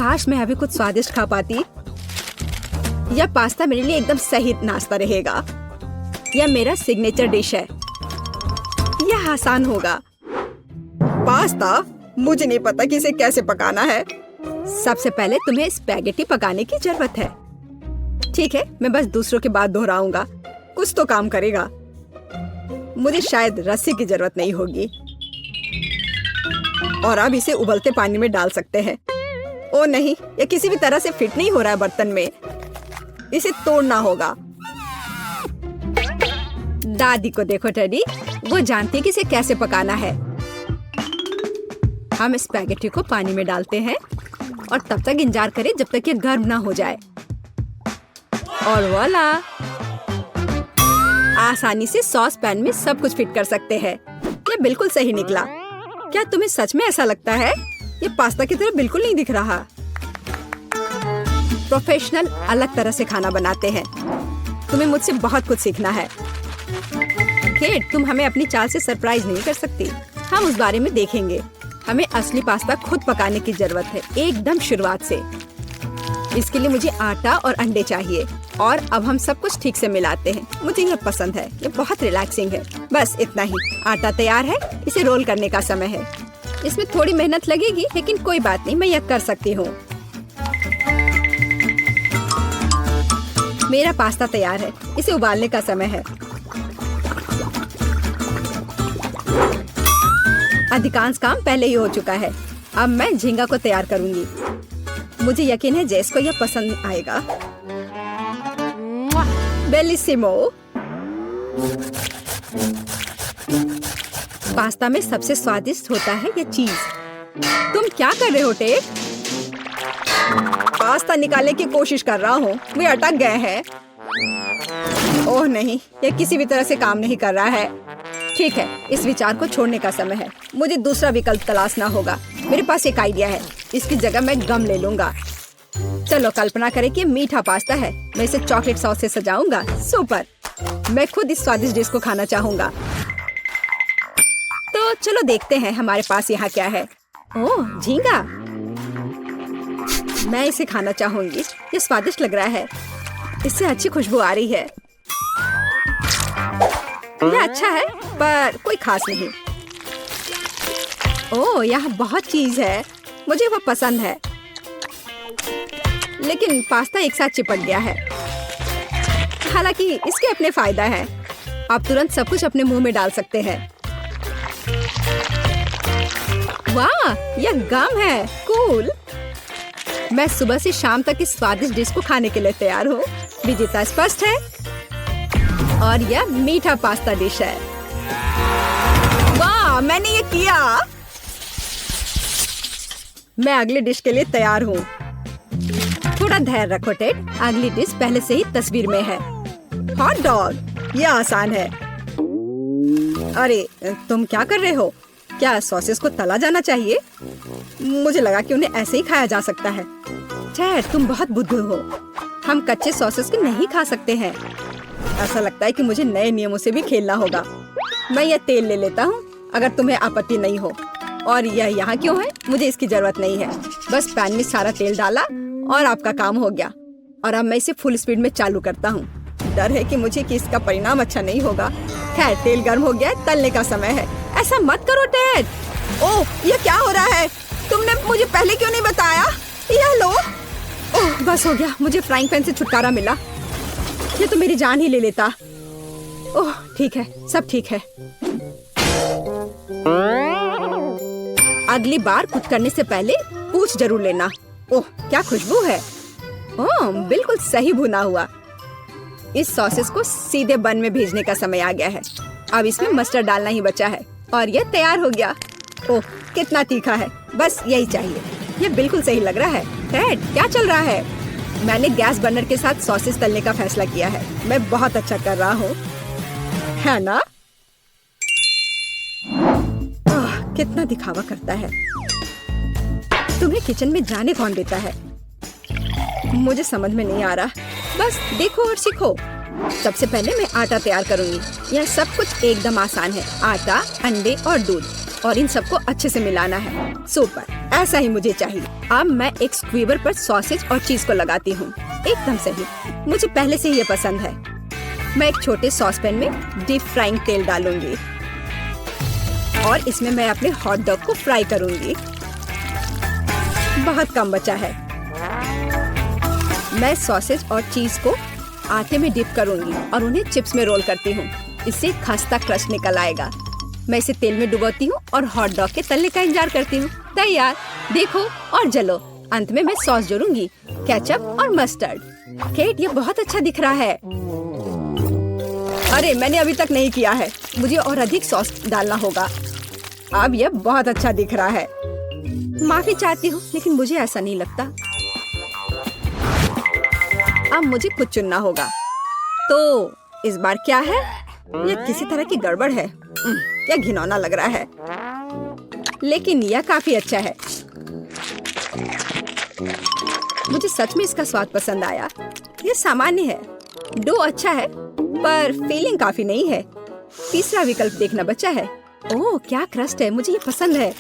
काश मैं अभी कुछ स्वादिष्ट खा पाती। यह पास्ता मेरे लिए एकदम सही नाश्ता रहेगा। यह मेरा सिग्नेचर डिश है। यह आसान होगा। पास्ता? मुझे नहीं पता कि इसे कैसे पकाना है। सबसे पहले तुम्हें स्पैगेटी पकाने की जरूरत है। ठीक है, मैं बस दूसरों की बात दोहराऊंगा। कुछ तो काम करेगा। मुझे शायद रस्सी की जरूरत नहीं होगी। और अब इसे उबलते पानी में डाल सकते हैं। ओ नहीं, यह किसी भी तरह से फिट नहीं हो रहा है बर्तन में। इसे तोड़ना होगा। दादी को देखो टेडी, वो जानती है कि इसे कैसे पकाना है। हम स्पैगेटी को पानी में डालते हैं और तब तक इंतजार करें जब तक ये गर्म ना हो जाए। और वाला, आसानी से सॉस पैन में सब कुछ फिट कर सकते हैं। ये बिल्कुल सही निकला। क्या तुम्हें सच में ऐसा लगता है? ये पास्ता की तरह बिल्कुल नहीं दिख रहा। प्रोफेशनल अलग तरह से खाना बनाते हैं। तुम्हें मुझसे बहुत कुछ सीखना है। केट, तुम हमें अपनी चाल से सरप्राइज नहीं कर सकती। हम उस बारे में देखेंगे। हमें असली पास्ता खुद पकाने की जरूरत है, एकदम शुरुआत से। इसके लिए मुझे आटा और अंडे चाहिए। और अब हम सब कुछ ठीक से मिलाते हैं। मुझे यह पसंद है। ये बहुत रिलैक्सिंग है। बस इतना ही। आटा तैयार है। इसे रोल करने का समय है। इसमें थोड़ी मेहनत लगेगी, लेकिन कोई बात नहीं, मैं यह कर सकती हूँ। मेरा पास्ता तैयार है। इसे उबालने का समय है। अधिकांश काम पहले ही हो चुका है। अब मैं झींगा को तैयार करूंगी। मुझे यकीन है जेस को यह पसंद आएगा। बेलिसिमो। पास्ता में सबसे स्वादिष्ट होता है यह चीज। तुम क्या कर रहे हो टेट? पास्ता निकालने की कोशिश कर रहा हूँ। वे अटक गए हैं। ओह नहीं, यह किसी भी तरह से काम नहीं कर रहा है। ठीक है, इस विचार को छोड़ने का समय है। मुझे दूसरा विकल्प तलाशना होगा। मेरे पास एक आइडिया है। इसकी जगह मैं गम ले लूंगा। चलो कल्पना करें कि मीठा पास्ता है। मैं इसे चॉकलेट सॉस से सजाऊंगा। सुपर। मैं खुद इस स्वादिष्ट डिश को खाना चाहूंगा। तो चलो देखते हैं हमारे पास यहाँ क्या है। ओह, झींगा। मैं इसे खाना चाहूंगी। ये स्वादिष्ट लग रहा है। इससे अच्छी खुशबू आ रही है। यह अच्छा है, पर कोई खास नहीं। ओह, यहाँ बहुत चीज है। मुझे वो पसंद है। लेकिन पास्ता एक साथ चिपक गया है। हालांकि इसके अपने फायदा है। आप तुरंत सब कुछ अपने मुंह में डाल सकते हैं। वाह, यह गम है। कूल। मैं सुबह से शाम तक इस स्वादिष्ट डिश को खाने के लिए तैयार हूँ। विजेता स्पष्ट है। और यह मीठा पास्ता डिश है। वाह, मैंने ये किया। मैं अगली डिश के लिए तैयार हूँ। थोड़ा धैर्य रखो टेड। अगली डिश पहले से ही तस्वीर में है। Hot dog. यह आसान है। अरे, तुम क्या कर रहे हो? क्या सॉसेस को तला जाना चाहिए? मुझे लगा कि उन्हें ऐसे ही खाया जा सकता है। टेड, तुम बहुत बुद्धू हो। हम कच्चे सॉसेस को नहीं खा सकते हैं। ऐसा लगता है कि मुझे नए नियमों से भी खेलना होगा। मैं यह तेल ले लेता हूँ, अगर तुम्हें आपत्ति नहीं हो। और यह यहाँ क्यों है? मुझे इसकी जरूरत नहीं है। बस पैन में सारा तेल डाला और आपका काम हो गया। और अब मैं इसे फुल स्पीड में चालू करता हूँ। डर है कि मुझे कि इसका परिणाम अच्छा नहीं होगा। खैर, तेल गर्म हो गया है। तलने का समय है। ऐसा मत करो टेड। ओह, ये क्या हो रहा है? तुमने मुझे पहले क्यों नहीं बताया? यह लो। ओह, बस हो गया। मुझे फ्राइंग पैन से छुटकारा मिला। ये तो मेरी जान ही ले लेता। ओह, ठीक है, सब ठीक है। अगली बार कुछ करने से पहले पूछ जरूर लेना। ओह, क्या खुशबू है। ओह, बिल्कुल सही भुना हुआ। इस सॉसेस को सीधे बन में भेजने का समय आ गया है। अब इसमें मस्टर्ड डालना ही बचा है। और यह तैयार हो गया। ओह, कितना तीखा है। बस यही चाहिए। यह बिल्कुल सही लग रहा है। टेड, क्या चल रहा है? मैंने गैस बर्नर के साथ सॉसेस तलने का फैसला किया है। मैं बहुत अच्छा कर रहा हूँ, है ना? कितना दिखावा करता है। तुम्हें किचन में जाने कौन देता है? मुझे समझ में नहीं आ रहा। बस देखो और सीखो। सबसे पहले मैं आटा तैयार करूंगी। यह सब कुछ एकदम आसान है। आटा, अंडे और दूध। और इन सबको अच्छे से मिलाना है। सुपर, ऐसा ही मुझे चाहिए। अब मैं एक स्क्वीवर पर सॉसेज और चीज को लगाती हूँ। एकदम सही, मुझे पहले से ही ये पसंद है। मैं एक छोटे सॉसपैन में डीप फ्राइंग तेल डालूंगी और इसमें मैं अपने हॉट डॉग को फ्राई करूंगी। बहुत कम बचा है। मैं सॉसेज और चीज को आटे में डिप करूंगी और उन्हें चिप्स में रोल करती हूँ। इससे खस्ता क्रस्ट निकल आएगा। मैं इसे तेल में डुबोती हूँ और हॉट डॉग के तलने का इंतजार करती हूँ। तैयार, देखो और जलो। अंत में मैं सॉस जोड़ूंगी, केचप और मस्टर्ड। केट, ये बहुत अच्छा दिख रहा है। अरे, मैंने अभी तक नहीं किया है। मुझे और अधिक सॉस डालना होगा। अब यह बहुत अच्छा दिख रहा है। माफी चाहती हूँ, लेकिन मुझे ऐसा नहीं लगता। अब मुझे कुछ चुनना होगा। तो इस बार क्या है? यह किसी तरह की गड़बड़ है। यह घिनौना लग रहा है, लेकिन यह काफी अच्छा है। मुझे सच में इसका स्वाद पसंद आया। यह सामान्य है। डो अच्छा है, पर फीलिंग काफी नहीं है। तीसरा विकल्प देखना बचा है। ओह, क्या क्रस्ट है, मुझे ये पसंद है।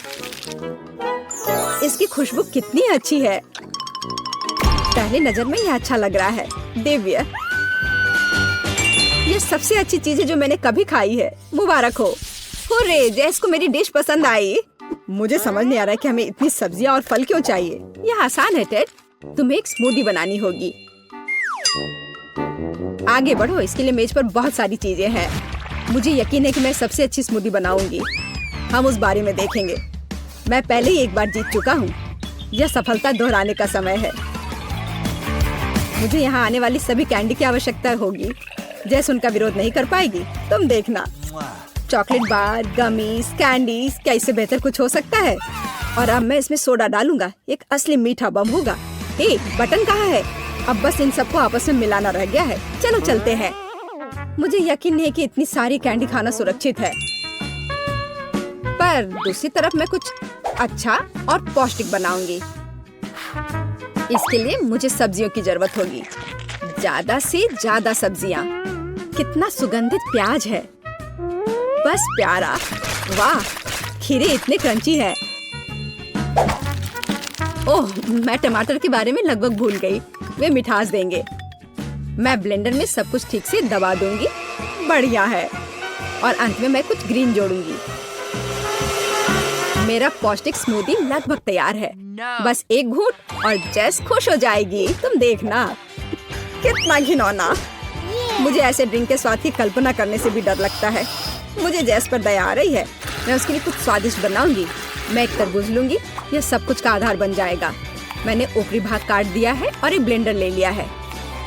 इसकी खुशबू कितनी अच्छी है। पहले नजर में यह अच्छा लग रहा है। दिव्य, यह सबसे अच्छी चीज है जो मैंने कभी खाई है। मुबारक हो। हुर्रे, जैस को मेरी डिश पसंद आई। मुझे समझ नहीं आ रहा है कि हमें इतनी सब्जियां और फल क्यों चाहिए। यह आसान है टेड, तुम्हें एक स्मूदी बनानी होगी। आगे बढ़ो, इसके लिए मेज पर बहुत सारी चीजें हैं। मुझे यकीन है कि मैं सबसे अच्छी स्मूदी बनाऊंगी। हम उस बारे में देखेंगे। मैं पहले ही एक बार जीत चुका हूँ। यह सफलता दोहराने का समय है। मुझे यहाँ आने वाली सभी कैंडी की आवश्यकता होगी। जैस उनका विरोध नहीं कर पाएगी, तुम देखना। चॉकलेट बार, गमीज, कैंडीज, क्या इससे बेहतर कुछ हो सकता है? और अब मैं इसमें सोडा डालूंगा। एक असली मीठा बम होगा। हे, बटन कहाँ है? अब बस इन सबको आपस में मिलाना रह गया है। चलो चलते हैं। मुझे यकीन नहीं है कि इतनी सारी कैंडी खाना सुरक्षित है, पर दूसरी तरफ मैं कुछ अच्छा और पौष्टिक बनाऊंगी। इसके लिए मुझे सब्जियों की जरूरत होगी। ज्यादा से ज्यादा सब्जियाँ। कितना सुगंधित प्याज है, बस प्यारा। वाह, खीरे इतने क्रंची है। ओह, मैं टमाटर के बारे में लगभग भूल गई। वे मिठास देंगे। मैं ब्लेंडर में सब कुछ ठीक से दबा दूंगी। बढ़िया है। और अंत में मैं कुछ ग्रीन जोड़ूंगी। मेरा पौष्टिक स्मूदी लगभग तैयार है। बस एक घूंट और जेस खुश हो जाएगी। तुम देखना। कितना घिनौना। मुझे ऐसे ड्रिंक के स्वाद की कल्पना करने से भी डर लगता है। मुझे जेस पर दया आ रही है। मैं उसके लिए कुछ स्वादिष्ट बनाऊंगी। मैं एक तरबूज लूंगी। यह सब कुछ का आधार बन जाएगा। मैंने ऊपरी भाग काट दिया है और एक ब्लेंडर ले लिया है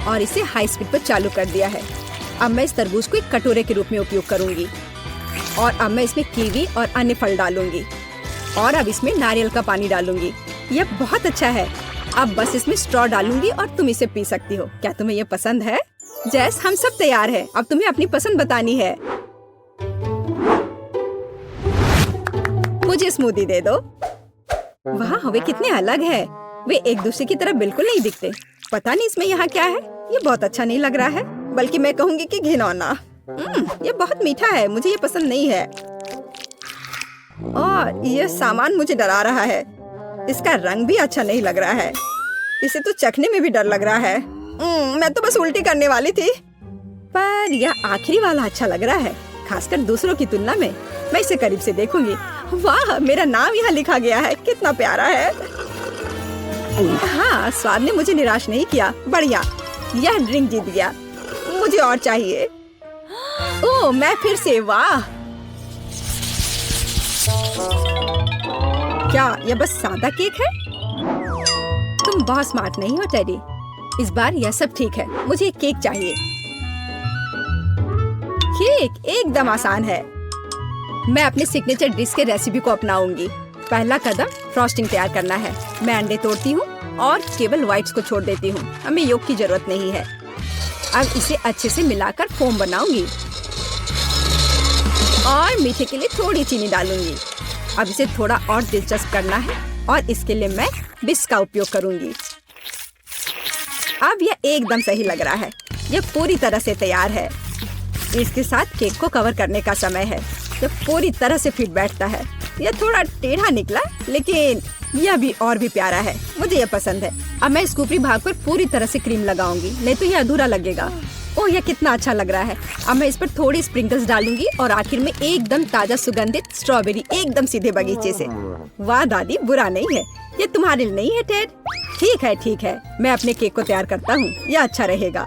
और इसे हाई स्पीड पर चालू कर दिया है। अब मैं इस तरबूज को एक कटोरे के रूप में उपयोग करूंगी और अब मैं इसमें कीवी और अन्य फल डालूंगी और अब इसमें नारियल का पानी डालूंगी। यह बहुत अच्छा है। अब बस इसमें स्ट्रॉ डालूंगी और तुम इसे पी सकती हो। क्या तुम्हें यह पसंद है? जैस, हम सब तैयार हैं। अब तुम्हें अपनी पसंद बतानी है। मुझे स्मूदी दे दो। वाह, वे कितने अलग है। वे एक दूसरे की तरह बिल्कुल नहीं दिखते। पता नहीं इसमें यहाँ क्या है। ये बहुत अच्छा नहीं लग रहा है, बल्कि मैं कहूँगी कि घिनौना। ये बहुत मीठा है। मुझे ये पसंद नहीं है और यह सामान मुझे डरा रहा है। इसका रंग भी अच्छा नहीं लग रहा है। इसे तो चखने में भी डर लग रहा है। मैं तो बस उल्टी करने वाली थी, पर यह आखिरी वाला अच्छा लग रहा है, खासकर दूसरों की तुलना में। मैं इसे करीब से देखूंगी। वाह, मेरा नाम यहाँ लिखा गया है। कितना प्यारा है। हाँ, स्वाद ने मुझे निराश नहीं किया। बढ़िया, यह ड्रिंक जीत गया। मुझे और चाहिए। ओह, मैं फिर से। वाह, क्या यह बस सादा केक है? तुम बहुत स्मार्ट नहीं हो टेडी। इस बार यह सब ठीक है। मुझे एक केक चाहिए। केक एकदम आसान है। मैं अपने सिग्नेचर डिश के रेसिपी को अपनाऊंगी। पहला कदम फ्रॉस्टिंग तैयार करना है। मैं अंडे तोड़ती हूँ और केवल व्हाइट्स को छोड़ देती हूँ। हमें योग की जरूरत नहीं है। अब इसे अच्छे से मिलाकर फोम बनाऊंगी और मीठे के लिए थोड़ी चीनी डालूंगी। अब इसे थोड़ा और दिलचस्प करना है और इसके लिए मैं बिस्क का उपयोग करूंगी। अब यह एकदम सही लग रहा है। यह पूरी तरह से तैयार है। इसके साथ केक को कवर करने का समय है। ये पूरी तरह से फिट बैठता है। ये थोड़ा टेढ़ा निकला, लेकिन यह भी और भी प्यारा है। मुझे ये पसंद है। अब मैं इसके ऊपरी भाग पर पूरी तरह से क्रीम लगाऊंगी, नहीं तो ये अधूरा लगेगा। ओह, यह कितना अच्छा लग रहा है। अब मैं इस पर थोड़ी स्प्रिंकल्स डालूंगी और आखिर में एकदम ताजा सुगंधित स्ट्रॉबेरी, एकदम सीधे बगीचे से। वाह दादी, बुरा नहीं है। ये तुम्हारे लिए नहीं है टेड? ठीक है, मैं अपने केक को तैयार करता हूँ। यह अच्छा रहेगा।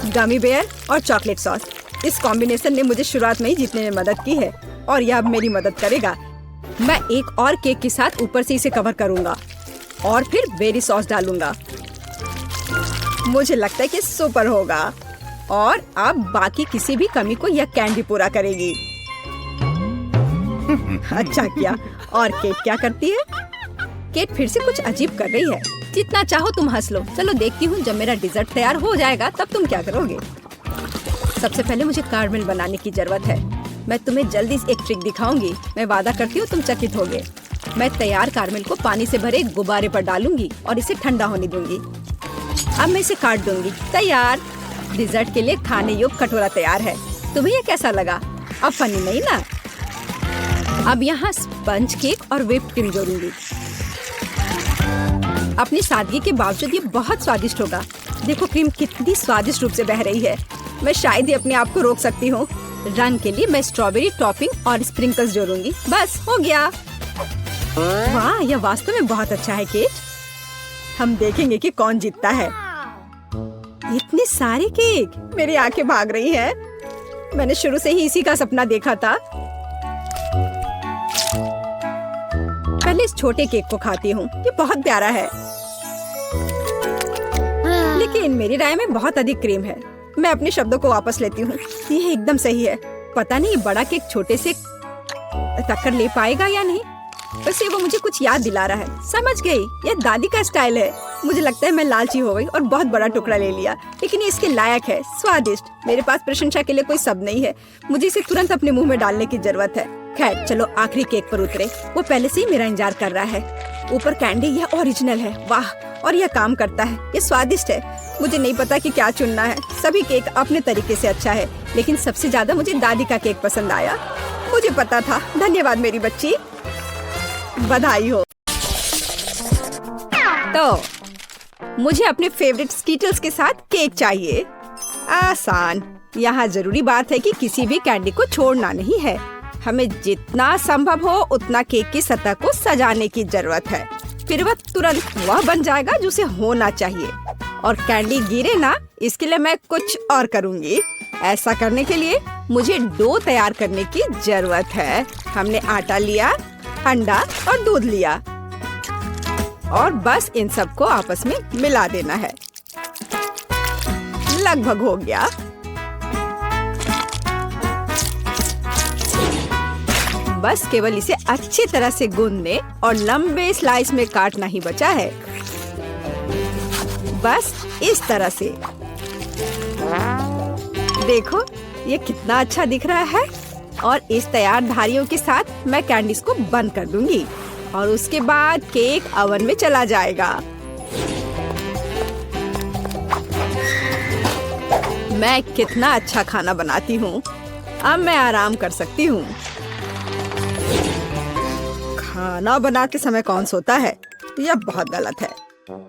गमी बेयर और चॉकलेट सॉस, इस कॉम्बिनेशन ने मुझे शुरुआत में ही जीतने में मदद की है और यह अब मेरी मदद करेगा। मैं एक और केक के साथ ऊपर से इसे कवर करूंगा और फिर बेरी सॉस डालूंगा। मुझे लगता है कि सुपर होगा और अब बाकी किसी भी कमी को यह कैंडी पूरा करेगी। अच्छा किया। और केट क्या करती है? केट फिर से कुछ अजीब कर रही है। जितना चाहो तुम हंस लो। चलो देखती हूँ, जब मेरा डिजर्ट तैयार हो जाएगा तब तुम क्या करोगे। सबसे पहले मुझे कारमेल बनाने की जरूरत है। मैं तुम्हें जल्दी एक ट्रिक दिखाऊंगी। मैं वादा करती हूँ तुम चकित होगे। मैं तैयार कारमेल को पानी से भरे गुब्बारे पर डालूंगी और इसे ठंडा होने दूंगी। अब मैं इसे काट दूंगी। तैयार। डिजर्ट के लिए खाने योग्य कटोरा तैयार है। तुम्हें ये कैसा लगा? अब फनी नहीं ना? अब यहाँ स्पंज केक और व्हिप्ड क्रीम जोड़ूंगी। अपनी सादगी के बावजूद ये बहुत स्वादिष्ट होगा। देखो क्रीम कितनी स्वादिष्ट रूप से बह रही है। मैं शायद ही अपने आप को रोक सकती हूँ। रंग के लिए मैं स्ट्रॉबेरी टॉपिंग और स्प्रिंकल्स जोड़ूंगी। बस हो गया। वाह, यह वास्तव में बहुत अच्छा है केट। हम देखेंगे कि कौन जीतता है। इतने सारे केक, मेरी आंखें भाग रही हैं। मैंने शुरू से ही इसी का सपना देखा था। पहले इस छोटे केक को खाती हूँ। ये बहुत प्यारा है, लेकिन मेरी राय में बहुत अधिक क्रीम है। मैं अपने शब्दों को वापस लेती हूँ। ये एकदम सही है। पता नहीं ये बड़ा केक छोटे से टक्कर ले पाएगा या नहीं। वैसे वो मुझे कुछ याद दिला रहा है। समझ गई, ये दादी का स्टाइल है। मुझे लगता है मैं लालची हो गई और बहुत बड़ा टुकड़ा ले लिया, लेकिन ये इसके लायक है। स्वादिष्ट। मेरे पास प्रशंसा के लिए कोई शब्द नहीं है। मुझे इसे तुरंत अपने मुंह में डालने की जरूरत है। खैर चलो आखिरी केक पर उतरे। वो पहले से ही मेरा इंतजार कर रहा है। ऊपर कैंडी, यह ओरिजिनल है। वाह, और यह काम करता है। ये स्वादिष्ट है। मुझे नहीं पता कि क्या चुनना है। सभी केक अपने तरीके से अच्छा है, लेकिन सबसे ज्यादा मुझे दादी का केक पसंद आया। मुझे पता था। धन्यवाद मेरी बच्ची, बधाई हो। तो मुझे अपने फेवरेट स्कीटल्स के साथ केक चाहिए। आसान। यहाँ जरूरी बात है कि किसी भी कैंडी को छोड़ना नहीं है। हमें जितना संभव हो उतना केक की सतह को सजाने की जरूरत है। फिर वह तुरंत वह बन जाएगा जो उसे होना चाहिए। और कैंडी गिरे ना, इसके लिए मैं कुछ और करूँगी। ऐसा करने के लिए मुझे डो तैयार करने की जरूरत है। हमने आटा लिया, अंडा और दूध लिया और बस इन सबको आपस में मिला देना है। लगभग हो गया। बस केवल इसे अच्छी तरह से गूंदने और लंबे स्लाइस में काटना ही बचा है। बस इस तरह से। देखो ये कितना अच्छा दिख रहा है। और इस तैयार धारियों के साथ मैं कैंडीज को बंद कर दूंगी और उसके बाद केक ओवन में चला जाएगा। मैं कितना अच्छा खाना बनाती हूँ। अब मैं आराम कर सकती हूँ। खाना बनाते समय कौन सोता है? यह बहुत गलत है।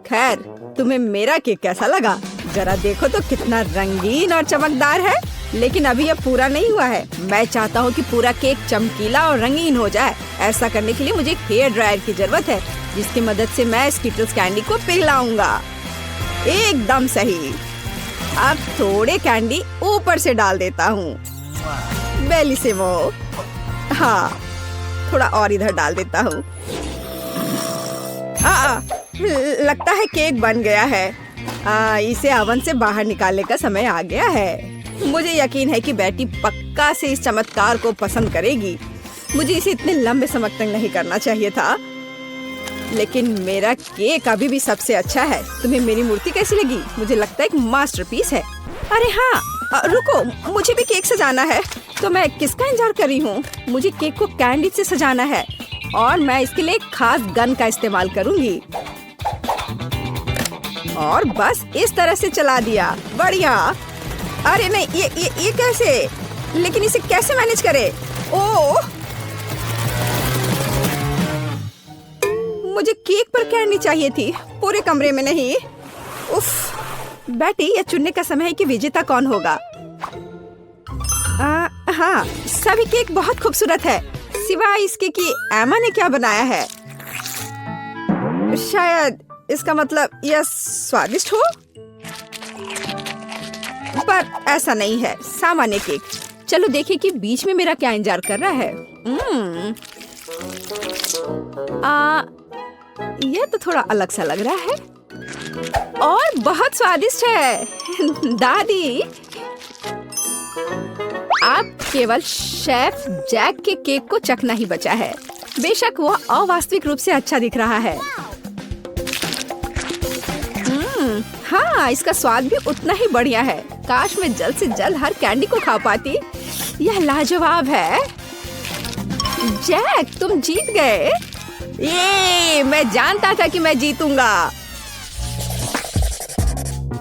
खैर, तुम्हें मेरा केक कैसा लगा? जरा देखो तो कितना रंगीन और चमकदार है। लेकिन अभी यह पूरा नहीं हुआ है। मैं चाहता हूँ कि पूरा केक चमकीला और रंगीन हो जाए। ऐसा करने के लिए मुझे एक हेयर ड्रायर की जरूरत है, जिसकी मदद से मैं स्कीटल्स कैंडी को पिघलाऊंगा। एकदम सही। अब थोड़े कैंडी ऊपर से डाल देता हूँ। बेलिसिमो। हाँ, थोड़ा और इधर डाल देता हूँ। लगता है केक बन गया है। इसे ओवन से बाहर निकालने का समय आ गया है। मुझे यकीन है कि बेटी पक्का से इस चमत्कार को पसंद करेगी। मुझे इसे इतने लंबे समय तक नहीं करना चाहिए था, लेकिन मेरा केक अभी भी सबसे अच्छा है। तुम्हें मेरी मूर्ति कैसी लगी? मुझे लगता है एक मास्टरपीस है। अरे हाँ, रुको, मुझे भी केक सजाना है। तो मैं किसका इंतजार कर रही हूँ? मुझे केक को कैंडी से सजाना है और मैं इसके लिए एक खास गन का इस्तेमाल करूँगी। और बस इस तरह से चला दिया। बढ़िया। अरे नहीं, ये कैसे? लेकिन इसे कैसे मैनेज करे? ओह! मुझे केक पर कैंडी चाहिए थी, पूरे कमरे में नहीं। उफ! बेटी, यह चुनने का समय है कि विजेता कौन होगा। हाँ, सभी केक बहुत खूबसूरत है, सिवाय इसके कि एमा ने क्या बनाया है। शायद इसका मतलब यह स्वादिष्ट हो, पर ऐसा नहीं है, सामान्य केक। चलो देखें कि बीच में मेरा क्या इंतजार कर रहा है। यह तो थोड़ा अलग सा लग रहा है और बहुत स्वादिष्ट है। दादी, आप केवल शेफ जैक के केक को चखना ही बचा है। बेशक वह अवास्तविक रूप से अच्छा दिख रहा है। हाँ, इसका स्वाद भी उतना ही बढ़िया है। काश मैं जल्द से जल्द हर कैंडी को खा पाती। यह लाजवाब है। जैक, तुम जीत गए। ये मैं जानता था कि मैं जीतूंगा।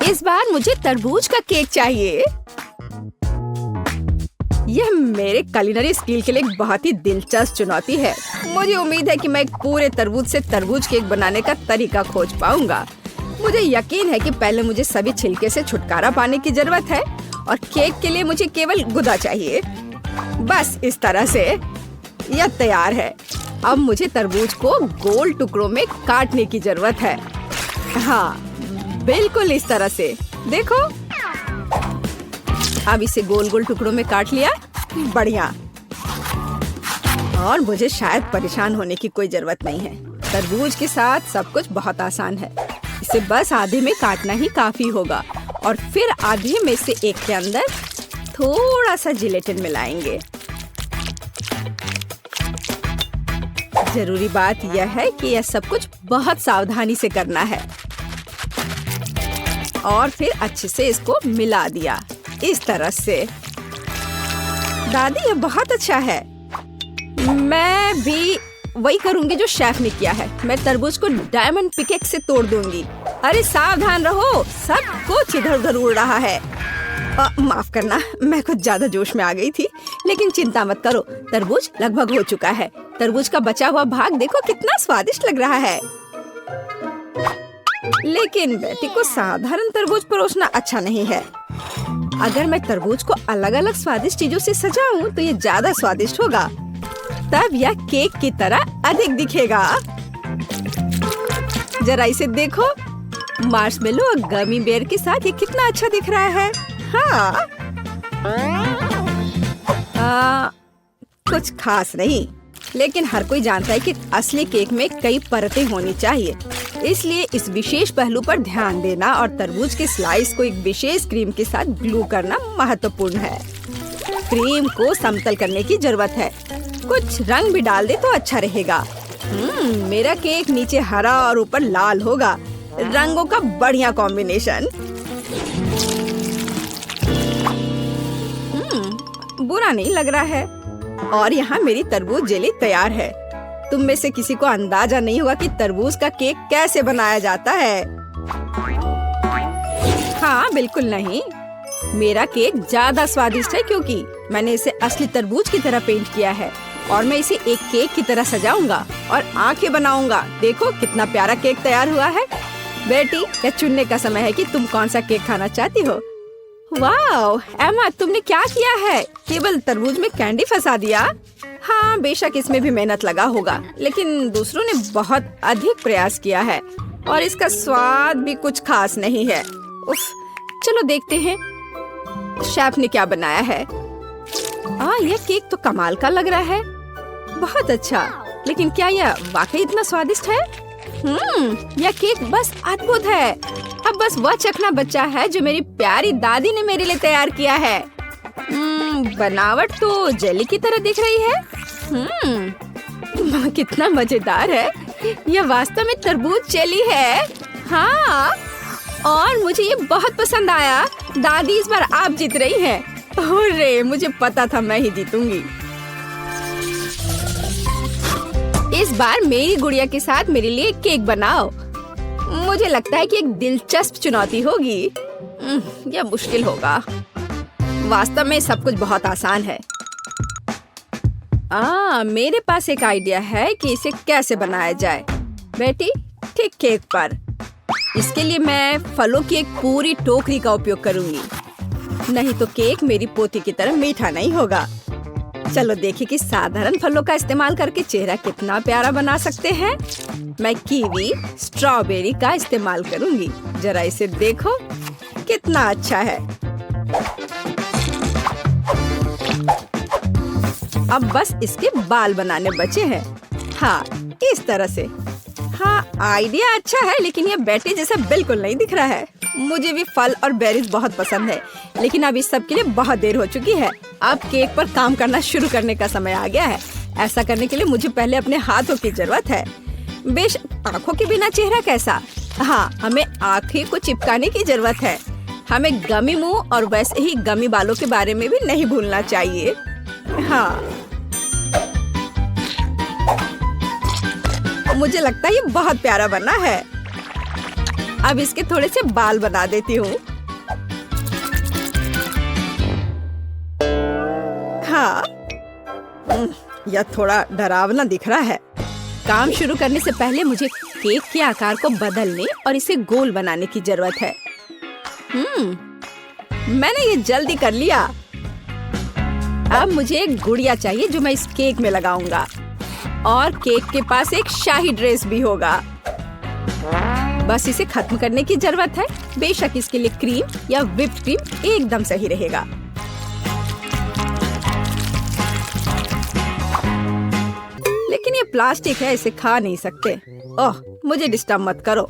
इस बार मुझे तरबूज का केक चाहिए। यह मेरे कुलिनरी स्किल के लिए एक बहुत ही दिलचस्प चुनौती है। मुझे उम्मीद है कि मैं एक पूरे तरबूज से तरबूज केक बनाने का तरीका खोज पाऊंगा। मुझे यकीन है कि पहले मुझे सभी छिलके से छुटकारा पाने की जरूरत है और केक के लिए मुझे केवल गुदा चाहिए। बस इस तरह से यह तैयार है। अब मुझे तरबूज को गोल टुकड़ों में काटने की जरूरत है। हाँ, बिल्कुल इस तरह से। देखो, अब इसे गोल गोल टुकड़ों में काट लिया। बढ़िया। और मुझे शायद परेशान होने की कोई जरूरत नहीं है। तरबूज के साथ सब कुछ बहुत आसान है। इसे बस आधे में काटना ही काफी होगा और फिर आधे में से एक के अंदर थोड़ा सा जिलेटिन मिलाएंगे। जरूरी बात यह है कि यह सब कुछ बहुत सावधानी से करना है। और फिर अच्छे से इसको मिला दिया इस तरह से। दादी, ये बहुत अच्छा है। मैं भी वही करूंगी जो शेफ ने किया है। मैं तरबूज को डायमंड पिकेक्स से तोड़ दूंगी। अरे सावधान रहो, सब कुछ इधर उधर उड़ रहा है। माफ करना, मैं कुछ ज्यादा जोश में आ गई थी। लेकिन चिंता मत करो, तरबूज लगभग हो चुका है। तरबूज का बचा हुआ भाग देखो कितना स्वादिष्ट लग रहा है। लेकिन बेटी को साधारण तरबूज परोसना अच्छा नहीं है। अगर मैं तरबूज को अलग अलग स्वादिष्ट चीजों से सजाऊं तो ये ज्यादा स्वादिष्ट होगा। तब यह केक की तरह अधिक दिखेगा। जरा इसे देखो, मार्शमेलो और गमी बेयर के साथ ये कितना अच्छा दिख रहा है। हाँ, कुछ खास नहीं, लेकिन हर कोई जानता है कि असली केक में कई परतें होनी चाहिए। इसलिए इस विशेष पहलू पर ध्यान देना और तरबूज के स्लाइस को एक विशेष क्रीम के साथ ग्लू करना महत्वपूर्ण है। क्रीम को समतल करने की जरूरत है। कुछ रंग भी डाल दे तो अच्छा रहेगा। मेरा केक नीचे हरा और ऊपर लाल होगा। रंगों का बढ़िया कॉम्बिनेशन। बुरा नहीं लग रहा है। और यहाँ मेरी तरबूज जेली तैयार है। तुम में से किसी को अंदाजा नहीं हुआ कि तरबूज का केक कैसे बनाया जाता है। हाँ, बिल्कुल नहीं। मेरा केक ज्यादा स्वादिष्ट है क्योंकि मैंने इसे असली तरबूज की तरह पेंट किया है। और मैं इसे एक केक की तरह सजाऊंगा और आंखें बनाऊंगा। देखो कितना प्यारा केक तैयार हुआ है। बेटी, यह चुनने का समय है कि तुम कौन सा केक खाना चाहती हो। वाह एमा, तुमने क्या किया है? केवल तरबूज में कैंडी फंसा दिया। हाँ, बेशक इसमें भी मेहनत लगा होगा, लेकिन दूसरों ने बहुत अधिक प्रयास किया है और इसका स्वाद भी कुछ खास नहीं है। उफ, चलो देखते हैं शेफ ने क्या बनाया है। यह केक तो कमाल का लग रहा है। बहुत अच्छा, लेकिन क्या यह वाकई इतना स्वादिष्ट है? यह केक बस अद्भुत है। अब बस वह चखना बचा है जो मेरी प्यारी दादी ने मेरे लिए तैयार किया है। बनावट तो जेली की तरह दिख रही है। कितना मजेदार है। यह वास्तव में तरबूज जेली है। हाँ, और मुझे ये बहुत पसंद आया। दादी, इस बार आप जीत रही हैं। अरे, मुझे पता था मैं ही जीतूंगी। इस बार मेरी गुड़िया के साथ मेरे लिए केक बनाओ। मुझे लगता है कि एक दिलचस्प चुनौती होगी। यह मुश्किल होगा। वास्तव में सब कुछ बहुत आसान है। मेरे पास एक आइडिया है कि इसे कैसे बनाया जाए। बेटी, ठीक केक पर। इसके लिए मैं फलों की एक पूरी टोकरी का उपयोग करूंगी, नहीं तो केक मेरी पोती की तरह मीठा नहीं होगा। चलो देखिए कि साधारण फलों का इस्तेमाल करके चेहरा कितना प्यारा बना सकते हैं। मैं कीवी, स्ट्रॉबेरी का इस्तेमाल करूंगी। जरा इसे देखो, कितना अच्छा है। अब बस इसके बाल बनाने बचे हैं। हाँ, इस तरह से। हाँ, आइडिया अच्छा है, लेकिन ये बैटरी जैसा बिल्कुल नहीं दिख रहा है। मुझे भी फल और बेरीज बहुत पसंद है, लेकिन अब इस सब के लिए बहुत देर हो चुकी है। अब केक पर काम करना शुरू करने का समय आ गया है। ऐसा करने के लिए मुझे पहले अपने हाथों की जरूरत है। बेशक आँखों के बिना चेहरा कैसा। हाँ, हमें आँखें को चिपकाने की जरूरत है। हमें गमी मुंह और वैसे ही गमी बालों के बारे में भी नहीं भूलना चाहिए। हाँ, मुझे लगता है ये बहुत प्यारा बना है। अब इसके थोड़े से बाल बना देती हूँ। हाँ, यह थोड़ा डरावना दिख रहा है। काम शुरू करने से पहले मुझे केक के आकार को बदलने और इसे गोल बनाने की जरूरत है। मैंने ये जल्दी कर लिया। अब मुझे एक गुड़िया चाहिए जो मैं इस केक में लगाऊंगा, और केक के पास एक शाही ड्रेस भी होगा। बस इसे खत्म करने की जरूरत है। बेशक इसके लिए क्रीम या व्हिप्ड क्रीम एकदम सही रहेगा। लेकिन ये प्लास्टिक है, इसे खा नहीं सकते। ओह, मुझे डिस्टर्ब मत करो।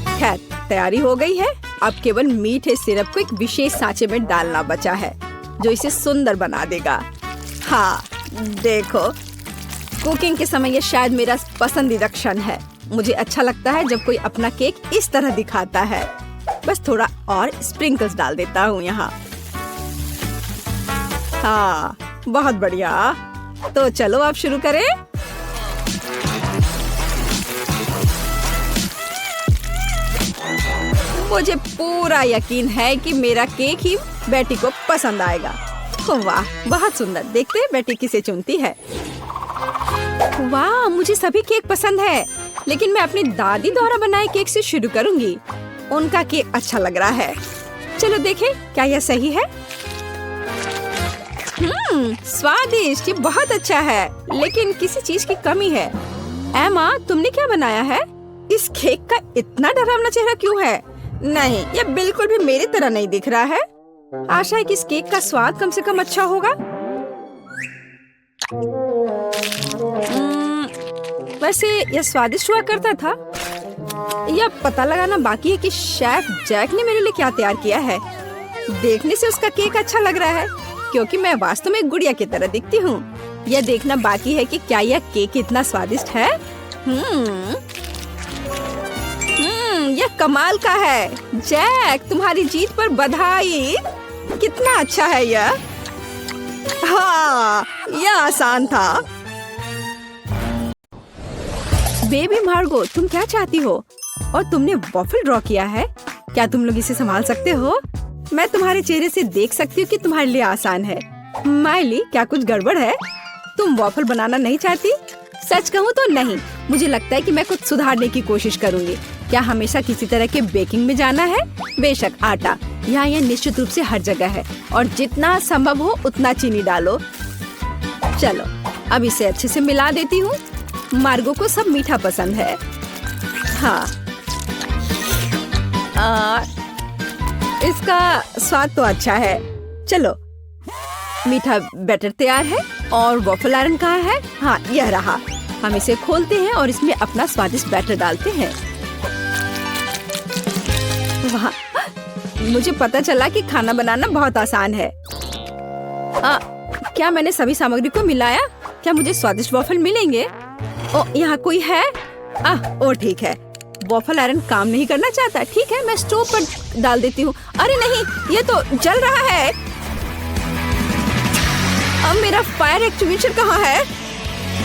खैर, तैयारी हो गई है। अब केवल मीठे सिरप को एक विशेष सांचे में डालना बचा है, जो इसे सुंदर बना देगा। हाँ, देखो, कुकिंग के समय ये शायद मेरा पसंदीदा क्षण है। मुझे अच्छा लगता है जब कोई अपना केक इस तरह दिखाता है। बस थोड़ा और स्प्रिंकल्स डाल देता हूँ यहाँ। हाँ, बहुत बढ़िया। तो चलो आप शुरू करें। मुझे पूरा यकीन है कि मेरा केक ही बेटी को पसंद आएगा। वाह, बहुत सुंदर। देखते हैं बेटी किसे चुनती है। वाह, मुझे सभी केक पसंद है, लेकिन मैं अपनी दादी द्वारा बनाए केक से शुरू करूंगी। उनका केक अच्छा लग रहा है। चलो देखें, क्या यह सही है? स्वादिष्ट, ये बहुत अच्छा है, लेकिन किसी चीज की कमी है। एमा, तुमने क्या बनाया है? इस केक का इतना डरावना चेहरा क्यों है? नहीं, यह बिल्कुल भी मेरी तरह नहीं दिख रहा है। आशा है कि इस केक का स्वाद कम से कम अच्छा होगा। वैसे यह स्वादिष्ट हुआ करता था। यह पता लगाना बाकी है कि शेफ जैक ने मेरे लिए क्या तैयार किया है। देखने से उसका केक अच्छा लग रहा है, क्योंकि मैं वास्तव में गुड़िया की तरह दिखती हूँ। यह देखना बाकी है कि क्या यह केक इतना स्वादिष्ट है। यह कमाल का है। जैक, तुम्हारी जीत पर बधाई। कितना अच्छा है यह। हाँ, यह आसान था। बेबी मार्गो, तुम क्या चाहती हो? और तुमने वॉफल ड्रॉ किया है। क्या तुम लोग इसे संभाल सकते हो? मैं तुम्हारे चेहरे से देख सकती हूँ कि तुम्हारे लिए आसान है। माइली, क्या कुछ गड़बड़ है? तुम वॉफल बनाना नहीं चाहती? सच कहूँ तो नहीं। मुझे लगता है कि मैं कुछ सुधारने की कोशिश करूँगी। क्या हमेशा किसी तरह के बेकिंग में जाना है? बेशक आटा यहाँ यह निश्चित रूप से हर जगह है, और जितना संभव हो उतना चीनी डालो। चलो, अब इसे अच्छे से मिला देती हूँ। मार्गो को सब मीठा पसंद है। हाँ, इसका स्वाद तो अच्छा है। चलो, मीठा बैटर तैयार है। और वॉफल आयरन कहाँ है? हाँ, यह रहा। हम इसे खोलते हैं और इसमें अपना स्वादिष्ट बैटर डालते हैं। वाह, मुझे पता चला कि खाना बनाना बहुत आसान है। क्या मैंने सभी सामग्री को मिलाया? क्या मुझे स्वादिष्ट वॉफल मिलेंगे? ओ, यहाँ कोई है? ओ ठीक है, वॉफल आयरन काम नहीं करना चाहता। ठीक है, मैं स्टोव पर डाल देती हूँ। अरे नहीं, ये तो जल रहा है। अब मेरा फायर एक्सटिंग्विशर कहाँ है?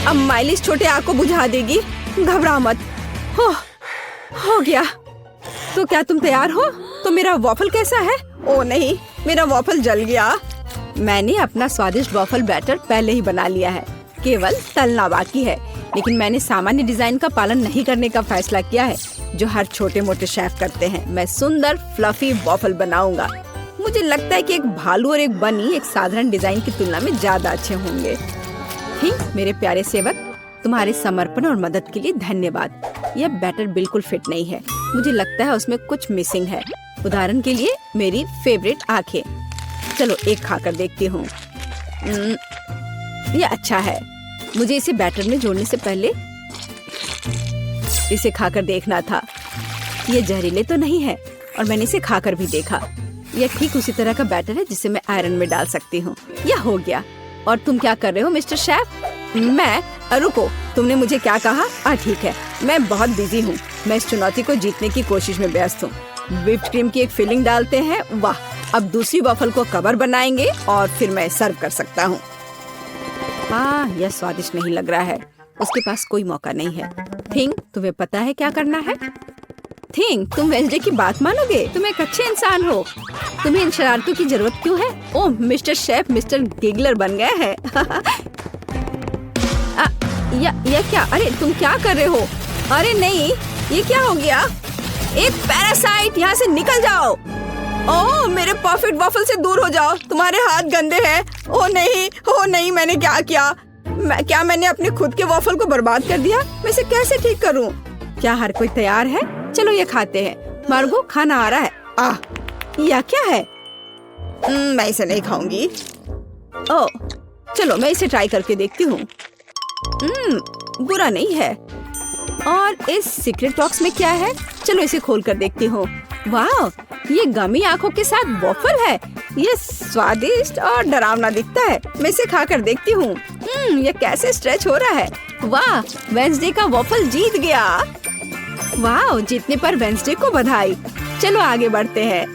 अब माइली इस छोटे आग को बुझा देगी। घबरा मत। हो गया। तो क्या तुम तैयार हो? तो मेरा वॉफल कैसा है? ओ नहीं, मेरा वॉफल जल गया। मैंने अपना स्वादिष्ट वॉफल बैटर पहले ही बना लिया है, केवल तलना बाकी है। लेकिन मैंने सामान्य डिजाइन का पालन नहीं करने का फैसला किया है, जो हर छोटे मोटे शेफ करते हैं। मैं सुंदर फ्लफी वॉफल बनाऊंगा। मुझे लगता है कि एक भालू और एक बनी एक साधारण डिजाइन की तुलना में ज्यादा अच्छे होंगे। ठीक, मेरे प्यारे सेवक, तुम्हारे समर्पण और मदद के लिए धन्यवाद। यह बैटर बिल्कुल फिट नहीं है। मुझे लगता है उसमें कुछ मिसिंग है। उदाहरण के लिए मेरी फेवरेट आंखें। चलो एक खाकर देखती हूँ। यह अच्छा है। मुझे इसे बैटर में जोड़ने से पहले इसे खाकर देखना था। ये जहरीले तो नहीं है और मैंने इसे खाकर भी देखा। यह ठीक उसी तरह का बैटर है जिसे मैं आयरन में डाल सकती हूँ। यह हो गया। और तुम क्या कर रहे हो मिस्टर शेफ? मैं रुको, तुमने मुझे क्या कहा? ठीक है, मैं बहुत बिजी हूँ। मैं इस चुनौती को जीतने की कोशिश में व्यस्त हूँ। व्हिप्ड क्रीम की एक फिलिंग डालते हैं। वाह, अब दूसरी वॉफल को कवर बनाएंगे और फिर मैं सर्व कर सकता हूँ। यह स्वादिष्ट नहीं लग रहा है। उसके पास कोई मौका नहीं है। थिंग, तुम्हें पता है क्या करना है? थिंग, तुम वेंसडे की बात मानोगे? तुम एक अच्छे इंसान हो। तुम्हें इन शरारतों की जरूरत क्यों है? ओह, मिस्टर शेफ मिस्टर गिगलर बन गए हैं। यह क्या? अरे तुम क्या कर रहे हो? अरे नहीं, ये क्या हो गया? एक पैरासाइट, यहाँ से निकल जाओ। ओह, मेरे परफेक्ट वॉफल से दूर हो जाओ। तुम्हारे हाथ गंदे हैं। ओह नहीं, मैंने क्या किया? क्या मैंने अपने खुद के वॉफल को बर्बाद कर दिया? मैं इसे कैसे ठीक करूं? क्या हर कोई तैयार है? चलो ये खाते हैं। मार्गो, खाना आ रहा है। यह क्या है? मैं इसे नहीं खाऊंगी। ओह, चलो मैं इसे ट्राई करके देखती हूँ। बुरा नहीं है। और इस सीक्रेट बॉक्स में क्या है? चलो इसे खोल कर देखती हूँ। वाह, ये गमी आंखों के साथ वॉफल है। ये स्वादिष्ट और डरावना दिखता है। मैं इसे खाकर देखती हूँ। ये कैसे स्ट्रेच हो रहा है। वाह, वेंसडे का वॉफल जीत गया। वाह, जीतने पर वेंसडे को बधाई। चलो आगे बढ़ते हैं।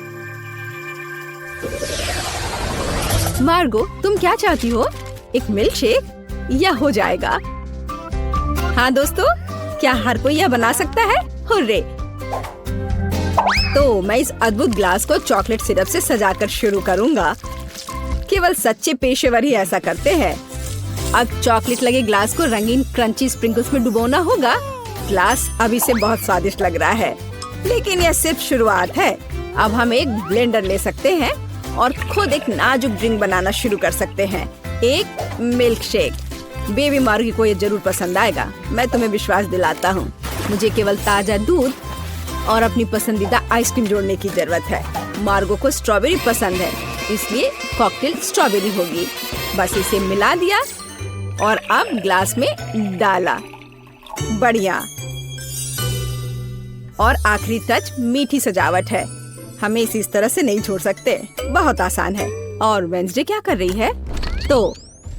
मार्गो, तुम क्या चाहती हो? एक मिल्क शेक? यह हो जाएगा। हाँ दोस्तों, क्या हर कोई यह बना सकता है? हुर्रे! तो मैं इस अद्भुत ग्लास को चॉकलेट सिरप से सजाकर शुरू करूंगा। केवल सच्चे पेशेवर ही ऐसा करते हैं। अब चॉकलेट लगे ग्लास को रंगीन क्रंची स्प्रिंकल्स में डुबोना होगा। ग्लास अभी से बहुत स्वादिष्ट लग रहा है, लेकिन यह सिर्फ शुरुआत है। अब हम एक ब्लेंडर ले सकते हैं और खुद एक नाजुक ड्रिंक बनाना शुरू कर सकते हैं। एक मिल्क शेक। बेबी मार्गी को ये जरूर पसंद आएगा, मैं तुम्हें विश्वास दिलाता हूँ। मुझे केवल ताजा दूध और अपनी पसंदीदा आइसक्रीम जोड़ने की जरूरत है। मार्गो को स्ट्रॉबेरी पसंद है, इसलिए कॉकटेल स्ट्रॉबेरी होगी। बस इसे मिला दिया और अब ग्लास में डाला। बढ़िया। और आखिरी टच मीठी सजावट है। हमें इसे इस तरह से नहीं छोड़ सकते। बहुत आसान है। और वेंसडे क्या कर रही है? तो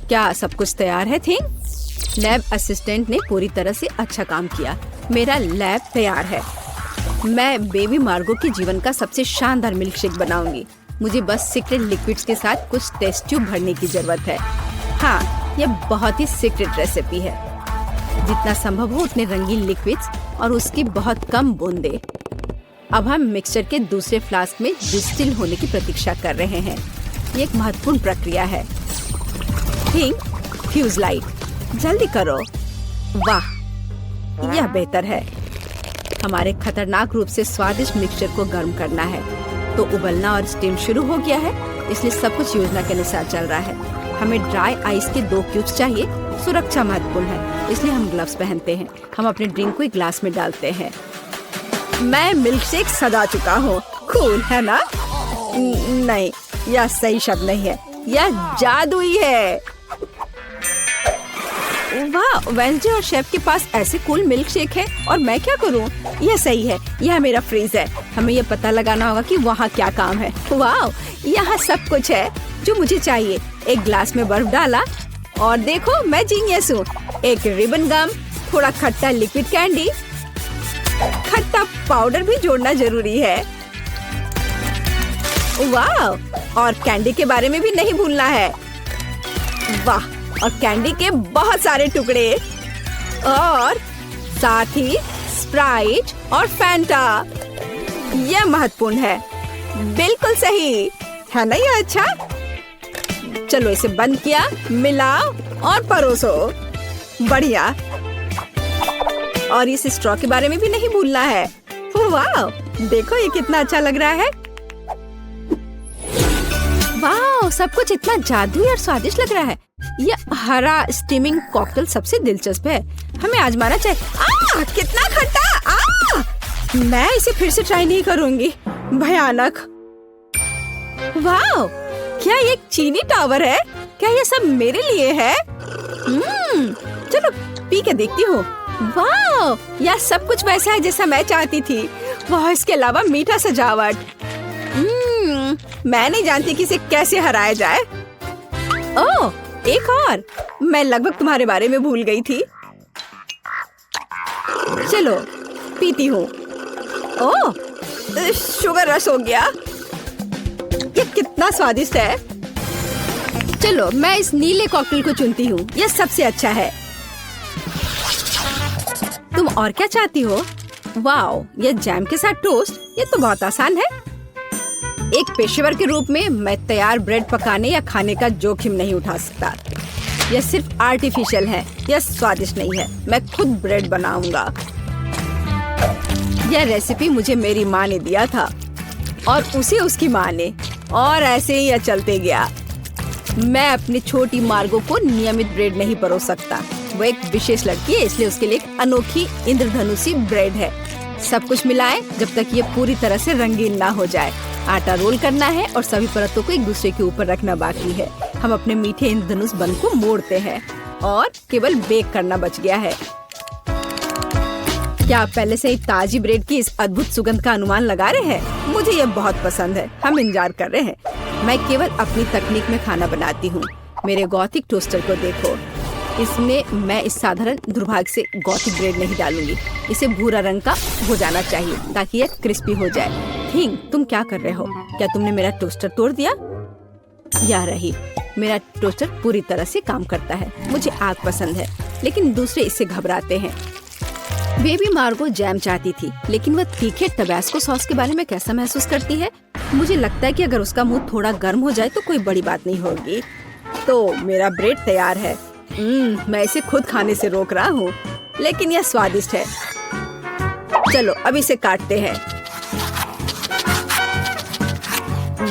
क्या सब कुछ तैयार है? थिंग, लैब असिस्टेंट ने पूरी तरह से अच्छा काम किया। मेरा लैब तैयार है। मैं बेबी मार्गो के जीवन का सबसे शानदार मिल्क शेक बनाऊंगी। मुझे बस सीक्रेट लिक्विड्स के साथ कुछ टेस्ट ट्यूब भरने की जरूरत है। हाँ, यह बहुत ही सीक्रेट रेसिपी है। जितना संभव हो उतने रंगीन लिक्विड्स और उसकी बहुत कम बूंदे। अब हम मिक्सचर के दूसरे फ्लास्क में डिस्टिल होने की प्रतीक्षा कर रहे हैं। ये एक महत्वपूर्ण प्रक्रिया है। थिंग, फ्यूज लाइट, जल्दी करो। वाह, यह बेहतर है। हमारे खतरनाक रूप से स्वादिष्ट मिक्सचर को गर्म करना है। तो उबलना और स्टीम शुरू हो गया है, इसलिए सब कुछ योजना के अनुसार चल रहा है। हमें ड्राई आइस के 2 क्यूब्स चाहिए। सुरक्षा महत्वपूर्ण है, इसलिए हम ग्लव्स पहनते हैं। हम अपने ड्रिंक को एक ग्लास में डालते हैं। मैं मिल्क शेक सजा चुका हूँ। कूल है ना? नहीं, यह सही शब्द नहीं है, यह जादुई है। वाह, वेंसडे और शेफ के पास ऐसे कूल मिल्क शेक है और मैं क्या करूं? यह सही है, यह मेरा फ्रीज है। हमें यह पता लगाना होगा कि वहाँ क्या काम है। वाह, यहाँ सब कुछ है जो मुझे चाहिए। एक ग्लास में बर्फ डाला और देखो, मैं जीनियस हूँ। एक रिबन गम, थोड़ा खट्टा लिक्विड कैंडी, खट्टा पाउडर भी जोड़ना जरूरी है। वाह, और कैंडी के बारे में भी नहीं भूलना है। वाह, और कैंडी के बहुत सारे टुकड़े और साथ ही स्प्राइट और फैंटा। यह महत्वपूर्ण है। बिल्कुल सही है ना? यह अच्छा। चलो इसे बंद किया, मिलाओ और परोसो। बढ़िया। और इस स्ट्रॉ के बारे में भी नहीं भूलना है। वाह, देखो ये कितना अच्छा लग रहा है। वाह, सब कुछ इतना जादुई और स्वादिष्ट लग रहा है। ये हरा स्टीमिंग कॉकटेल सबसे दिलचस्प है। हमें आजमाना चाहिए। कितना खट्टा! मैं इसे फिर से ट्राई नहीं करूंगी। भयानक। वाह, क्या ये चीनी टावर है? क्या ये सब मेरे लिए है? चलो पी के देखती हूँ। वाह, यह सब कुछ वैसा है जैसा मैं चाहती थी। वाह, इसके अलावा मीठा सजावट। मैं नहीं जानती कि इसे कैसे हराया जाए। ओह, एक और। मैं लगभग तुम्हारे बारे में भूल गई थी। चलो पीती हूँ। ओह, शुगर रश हो गया। ये कितना स्वादिष्ट है। चलो मैं इस नीले कॉकटेल को चुनती हूँ। यह सबसे अच्छा है। तुम और क्या चाहती हो? वाओ, ये जैम के साथ टोस्ट, ये तो बहुत आसान है। एक पेशेवर के रूप में मैं तैयार ब्रेड पकाने या खाने का जोखिम नहीं उठा सकता। यह सिर्फ आर्टिफिशियल है, यह स्वादिष्ट नहीं है। मैं खुद ब्रेड बनाऊंगा। यह रेसिपी मुझे मेरी माँ ने दिया था और उसे उसकी माँ ने, और ऐसे ही यह चलते गया। मैं अपनी छोटी मार्गो को नियमित ब्रेड नहीं परोस सकता। वो एक विशेष लड़की है, इसलिए उसके लिए एक अनोखी इंद्रधनुषी ब्रेड है। सब कुछ मिलाएं जब तक ये पूरी तरह से रंगीन ना हो जाए। आटा रोल करना है और सभी परतों को एक दूसरे के ऊपर रखना बाकी है। हम अपने मीठे इंद्रधनुष बन को मोड़ते हैं और केवल बेक करना बच गया है। क्या आप पहले से ही ताजी ब्रेड की इस अद्भुत सुगंध का अनुमान लगा रहे हैं? मुझे ये बहुत पसंद है। हम इंतजार कर रहे हैं। मैं केवल अपनी तकनीक में खाना बनाती हूँ। मेरे गॉथिक टोस्टर को देखो। इसमें मैं इस साधारण दुर्भाग्य से गॉथिक ब्रेड नहीं डालूंगी। इसे भूरा रंग का हो जाना चाहिए ताकि यह क्रिस्पी हो जाए। थिंग, तुम क्या कर रहे हो? क्या तुमने मेरा टोस्टर तोड़ दिया? या रही, मेरा टोस्टर पूरी तरह से काम करता है। मुझे आग पसंद है, लेकिन दूसरे इससे घबराते हैं। बेबी मार्गो जैम चाहती थी, लेकिन वह तीखे टबैस्को सॉस के बारे में कैसा महसूस करती है? मुझे लगता है कि अगर उसका मुंह थोड़ा गर्म हो जाए तो कोई बड़ी बात नहीं होगी। तो मेरा ब्रेड तैयार है। मैं इसे खुद खाने से रोक रहा हूँ, लेकिन यह स्वादिष्ट है। चलो अब इसे काटते हैं।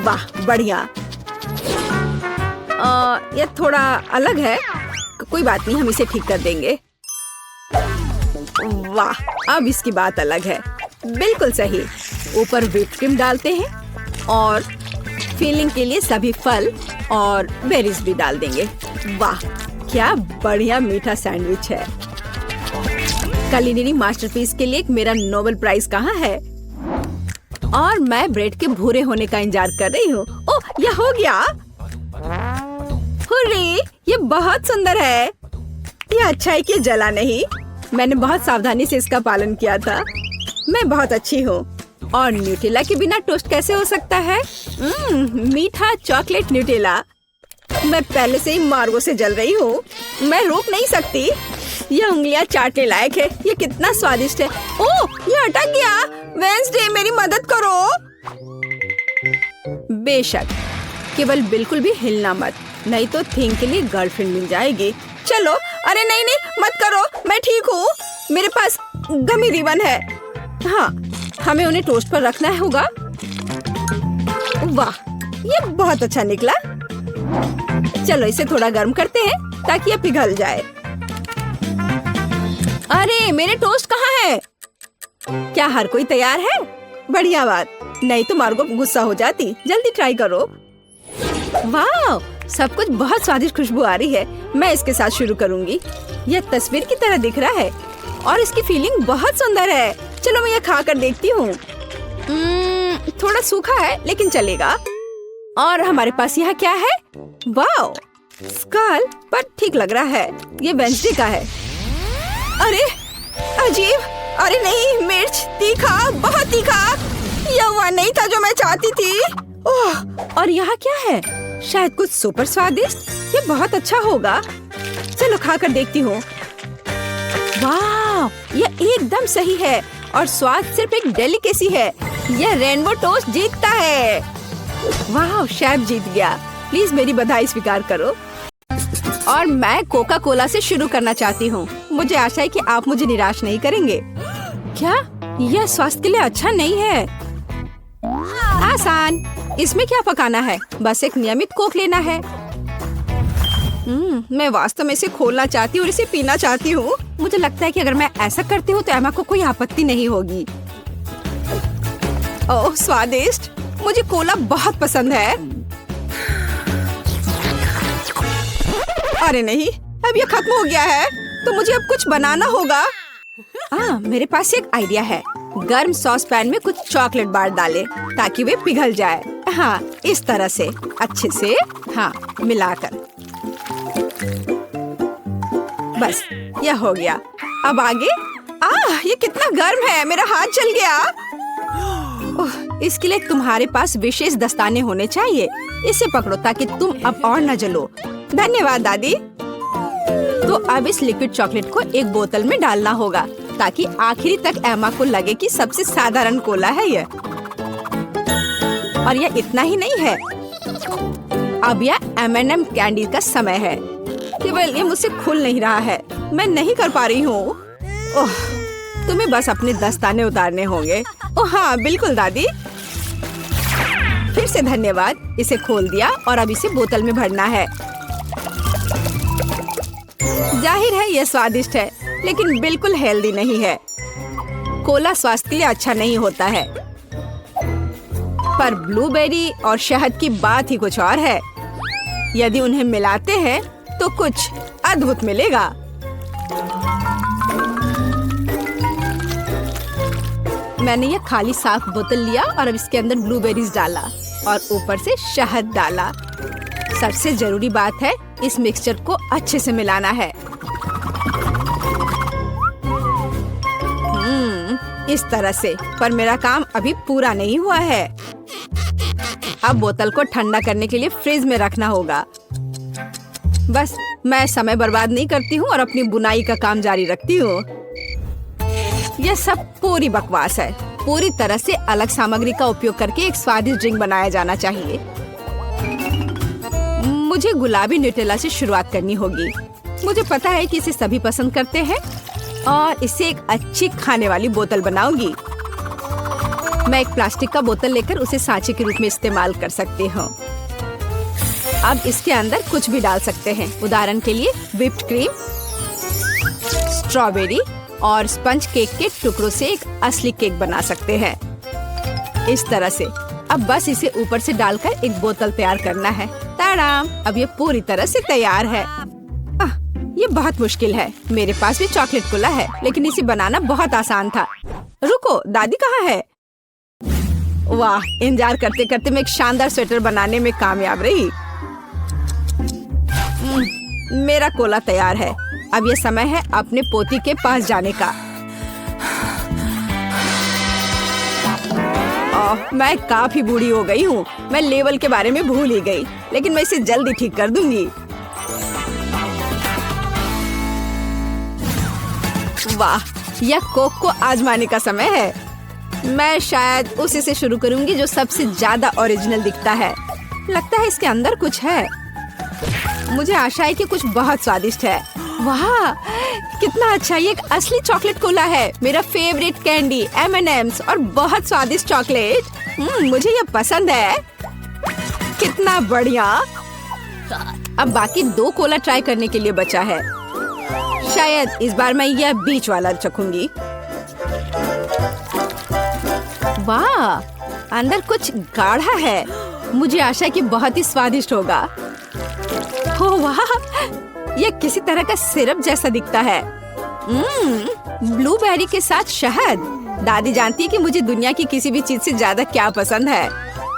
वाह, बढ़िया। यह थोड़ा अलग है। कोई बात नहीं, हम इसे ठीक कर देंगे। वाह, अब इसकी बात अलग है। बिल्कुल सही। ऊपर व्हिप क्रीम डालते हैं और फिलिंग के लिए सभी फल और बेरीज भी डाल देंगे। वाह, क्या बढ़िया मीठा सैंडविच है। कुलिनरी मास्टरपीस के लिए मेरा नोबेल प्राइज कहाँ है? और मैं ब्रेड के भूरे होने का इंतजार कर रही हूँ। ओह, यह हो गया। हुर्रे, ये बहुत सुंदर है। यह अच्छा है कि जला नहीं। मैंने बहुत सावधानी से इसका पालन किया था। मैं बहुत अच्छी हूँ। और न्यूटेला के बिना टोस्ट कैसे हो सकता है? मीठा चॉकलेट न्यूटेला। मैं पहले से ही मार्गो से जल रही हूँ। मैं रोक नहीं सकती। यह उंगलियां चाटने लायक है। ये कितना स्वादिष्ट है। ओह, ये अटक गया। वेंसडे, मेरी मदद करो। बेशक, केवल बिल्कुल भी हिलना मत, नहीं तो थिंग के लिए गर्लफ्रेंड मिल जाएगी। चलो, अरे नहीं नहीं, मत करो। मैं ठीक हूँ। मेरे पास गमी रिबन है। हाँ, हमें उन्हें टोस्ट पर रखना होगा। वाह, ये बहुत अच्छा निकला। चलो इसे थोड़ा गर्म करते हैं ताकि ये पिघल जाए। अरे, मेरे टोस्ट कहाँ है? क्या हर कोई तैयार है? बढ़िया बात, नहीं तो मार्गो गुस्सा हो जाती। जल्दी ट्राई करो। वाह, सब कुछ बहुत स्वादिष्ट खुशबू आ रही है। मैं इसके साथ शुरू करूंगी। यह तस्वीर की तरह दिख रहा है और इसकी फीलिंग बहुत सुंदर है। चलो मैं यह खा कर देखती हूँ। थोड़ा सूखा है लेकिन चलेगा। और हमारे पास यहाँ क्या है? वाह, स्कल, पर ठीक लग रहा है। ये वेंसडे का है। अरे अजीब। अरे नहीं, मिर्च, तीखा, बहुत तीखा। यह वह नहीं था जो मैं चाहती थी। ओह, और यहाँ क्या है? शायद कुछ सुपर स्वादिष्ट। ये बहुत अच्छा होगा। चलो खा कर देखती हूँ। वाह, यह एकदम सही है और स्वाद सिर्फ एक डेलिकेसी है। यह रेनबो टोस्ट जीतता है। वाह, शेफ जीत गया। प्लीज मेरी बधाई स्वीकार करो। और मैं कोका कोला से शुरू करना चाहती हूँ। मुझे आशा है कि आप मुझे निराश नहीं करेंगे। क्या यह स्वास्थ्य के लिए अच्छा नहीं है? आसान। इसमें क्या पकाना है? बस एक नियमित कोक लेना है। मैं वास्तव में इसे खोलना चाहती हूँ और इसे पीना चाहती हूँ। मुझे लगता है कि अगर मैं ऐसा करती हूँ तो एमा को कोई आपत्ति नहीं होगी। ओह स्वादिष्ट, मुझे कोला बहुत पसंद है। अरे नहीं, अब ये खत्म हो गया है तो मुझे अब कुछ बनाना होगा। मेरे पास एक आइडिया है। गर्म सॉस पैन में कुछ चॉकलेट बार डालें ताकि वे पिघल जाए। हाँ, इस तरह से अच्छे से मिलाकर। बस यह हो गया। अब आगे। ये कितना गर्म है, मेरा हाथ जल गया। इसके लिए तुम्हारे पास विशेष दस्ताने होने चाहिए। इसे पकड़ो ताकि तुम अब और न जलो। धन्यवाद दादी। तो अब इस लिक्विड चॉकलेट को एक बोतल में डालना होगा ताकि आखिरी तक एमा को लगे कि सबसे साधारण कोला है यह। और यह इतना ही नहीं है, अब यह M&M कैंडी का समय है। केवल ये मुझसे खुल नहीं रहा है, मैं नहीं कर पा रही हूँ। तुम्हें बस अपने दस्ताने उतारने होंगे। हाँ बिल्कुल दादी। फिर से धन्यवाद। इसे खोल दिया और अब इसे बोतल में भरना है। जाहिर है यह स्वादिष्ट है लेकिन बिल्कुल हेल्दी नहीं है। कोला स्वास्थ्य के लिए अच्छा नहीं होता है। पर ब्लूबेरी और शहद की बात ही कुछ और है। यदि उन्हें मिलाते हैं तो कुछ अद्भुत मिलेगा। मैंने यह खाली साफ बोतल लिया और अब इसके अंदर ब्लूबेरीज डाला और ऊपर से शहद डाला। सबसे जरूरी बात है इस मिक्सचर को अच्छे से मिलाना है। इस तरह से। पर मेरा काम अभी पूरा नहीं हुआ है। अब बोतल को ठंडा करने के लिए फ्रिज में रखना होगा। बस मैं समय बर्बाद नहीं करती हूँ और अपनी बुनाई का काम जारी रखती हूँ। यह सब पूरी बकवास है। पूरी तरह से अलग सामग्री का उपयोग करके एक स्वादिष्ट ड्रिंक बनाया जाना चाहिए। मुझे गुलाबी न्यूटेला से शुरुआत करनी होगी। मुझे पता है कि इसे सभी पसंद करते हैं और इससे एक अच्छी खाने वाली बोतल बनाऊंगी। मैं एक प्लास्टिक का बोतल लेकर उसे सांचे के रूप में इस्तेमाल कर सकती हूँ। अब इसके अंदर कुछ भी डाल सकते हैं। उदाहरण के लिए व्हिप्ड क्रीम, स्ट्रॉबेरी और स्पंज केक के टुकड़ों से एक असली केक बना सकते हैं। इस तरह से। अब बस इसे ऊपर से डालकर एक बोतल तैयार करना है। ताड़ाम! अब ये पूरी तरह से तैयार है। ये बहुत मुश्किल है। मेरे पास भी चॉकलेट कोला है लेकिन इसे बनाना बहुत आसान था। रुको, दादी कहाँ है? वाह, इंतजार करते करते मैं एक शानदार स्वेटर बनाने में कामयाब रही। मेरा कोला तैयार है। अब ये समय है अपने पोती के पास जाने का। मैं काफी बूढ़ी हो गई हूँ। मैं लेवल के बारे में भूल ही गई, लेकिन मैं इसे जल्दी ठीक कर दूंगी। वाह, यह कोक को आजमाने का समय है। मैं शायद उसी से शुरू करूंगी जो सबसे ज्यादा ओरिजिनल दिखता है। लगता है इसके अंदर कुछ है। मुझे आशा है कि कुछ बहुत स्वादिष्ट है। वाह, कितना अच्छा! ये एक असली चॉकलेट कोला है। मेरा फेवरेट कैंडी M&M's और बहुत स्वादिष्ट चॉकलेट। मुझे ये पसंद है। कितना बढ़िया! अब बाकी 2 कोला ट्राई करने के लिए बचा है। शायद इस बार मैं यह बीच वाला चखूंगी। वाह, अंदर कुछ गाढ़ा है। मुझे आशा है कि बहुत ही स्वादिष्ट होगा। ओह वाह, यह किसी तरह का सिरप जैसा दिखता है। ब्लूबेरी के साथ शहद। दादी जानती है कि मुझे दुनिया की किसी भी चीज से ज्यादा क्या पसंद है।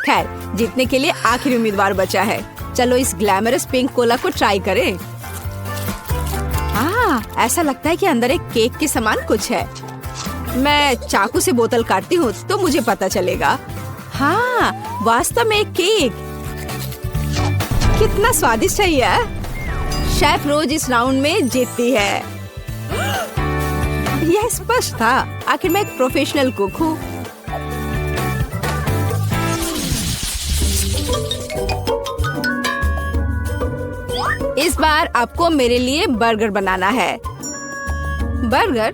खैर, जीतने के लिए आखिरी उम्मीदवार बचा है। चलो इस ग्लैमरस पिंक कोला को ट्राई करें। ऐसा लगता है कि अंदर एक केक के समान कुछ है। मैं चाकू से बोतल काटती हूँ तो मुझे पता चलेगा। हाँ, वास्तव में एक केक। कितना स्वादिष्ट है यह। शेफ रोज इस राउंड में जीतती है। यह स्पष्ट था। आखिर मैं एक प्रोफेशनल कुक हूँ। बार आपको मेरे लिए बर्गर बनाना है। बर्गर?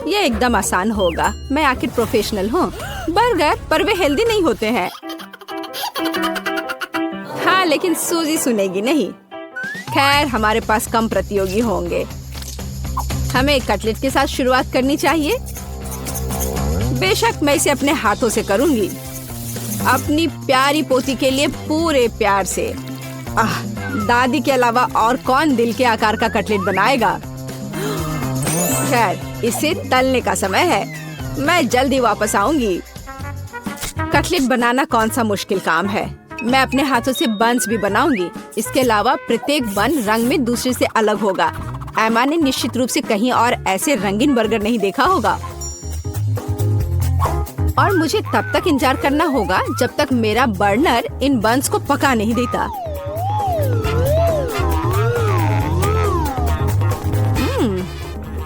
ये एकदम आसान होगा। मैं आखिर प्रोफेशनल हूँ। बर्गर, पर वे हेल्दी नहीं होते हैं। हाँ, लेकिन सूजी सुनेगी नहीं। खैर, हमारे पास कम प्रतियोगी होंगे। हमें कटलेट के साथ शुरुआत करनी चाहिए। बेशक मैं इसे अपने हाथों से करूंगी, अपनी प्यारी पोती के लिए पूरे प्यार से। दादी के अलावा और कौन दिल के आकार का कटलेट बनाएगा। खैर, इसे तलने का समय है। मैं जल्दी वापस आऊंगी। कटलेट बनाना कौन सा मुश्किल काम है। मैं अपने हाथों से बन्स भी बनाऊंगी। इसके अलावा प्रत्येक बन रंग में दूसरे से अलग होगा। एमा ने निश्चित रूप से कहीं और ऐसे रंगीन बर्गर नहीं देखा होगा। और मुझे तब तक इंतजार करना होगा जब तक मेरा बर्नर इन बन्स को पका नहीं देता।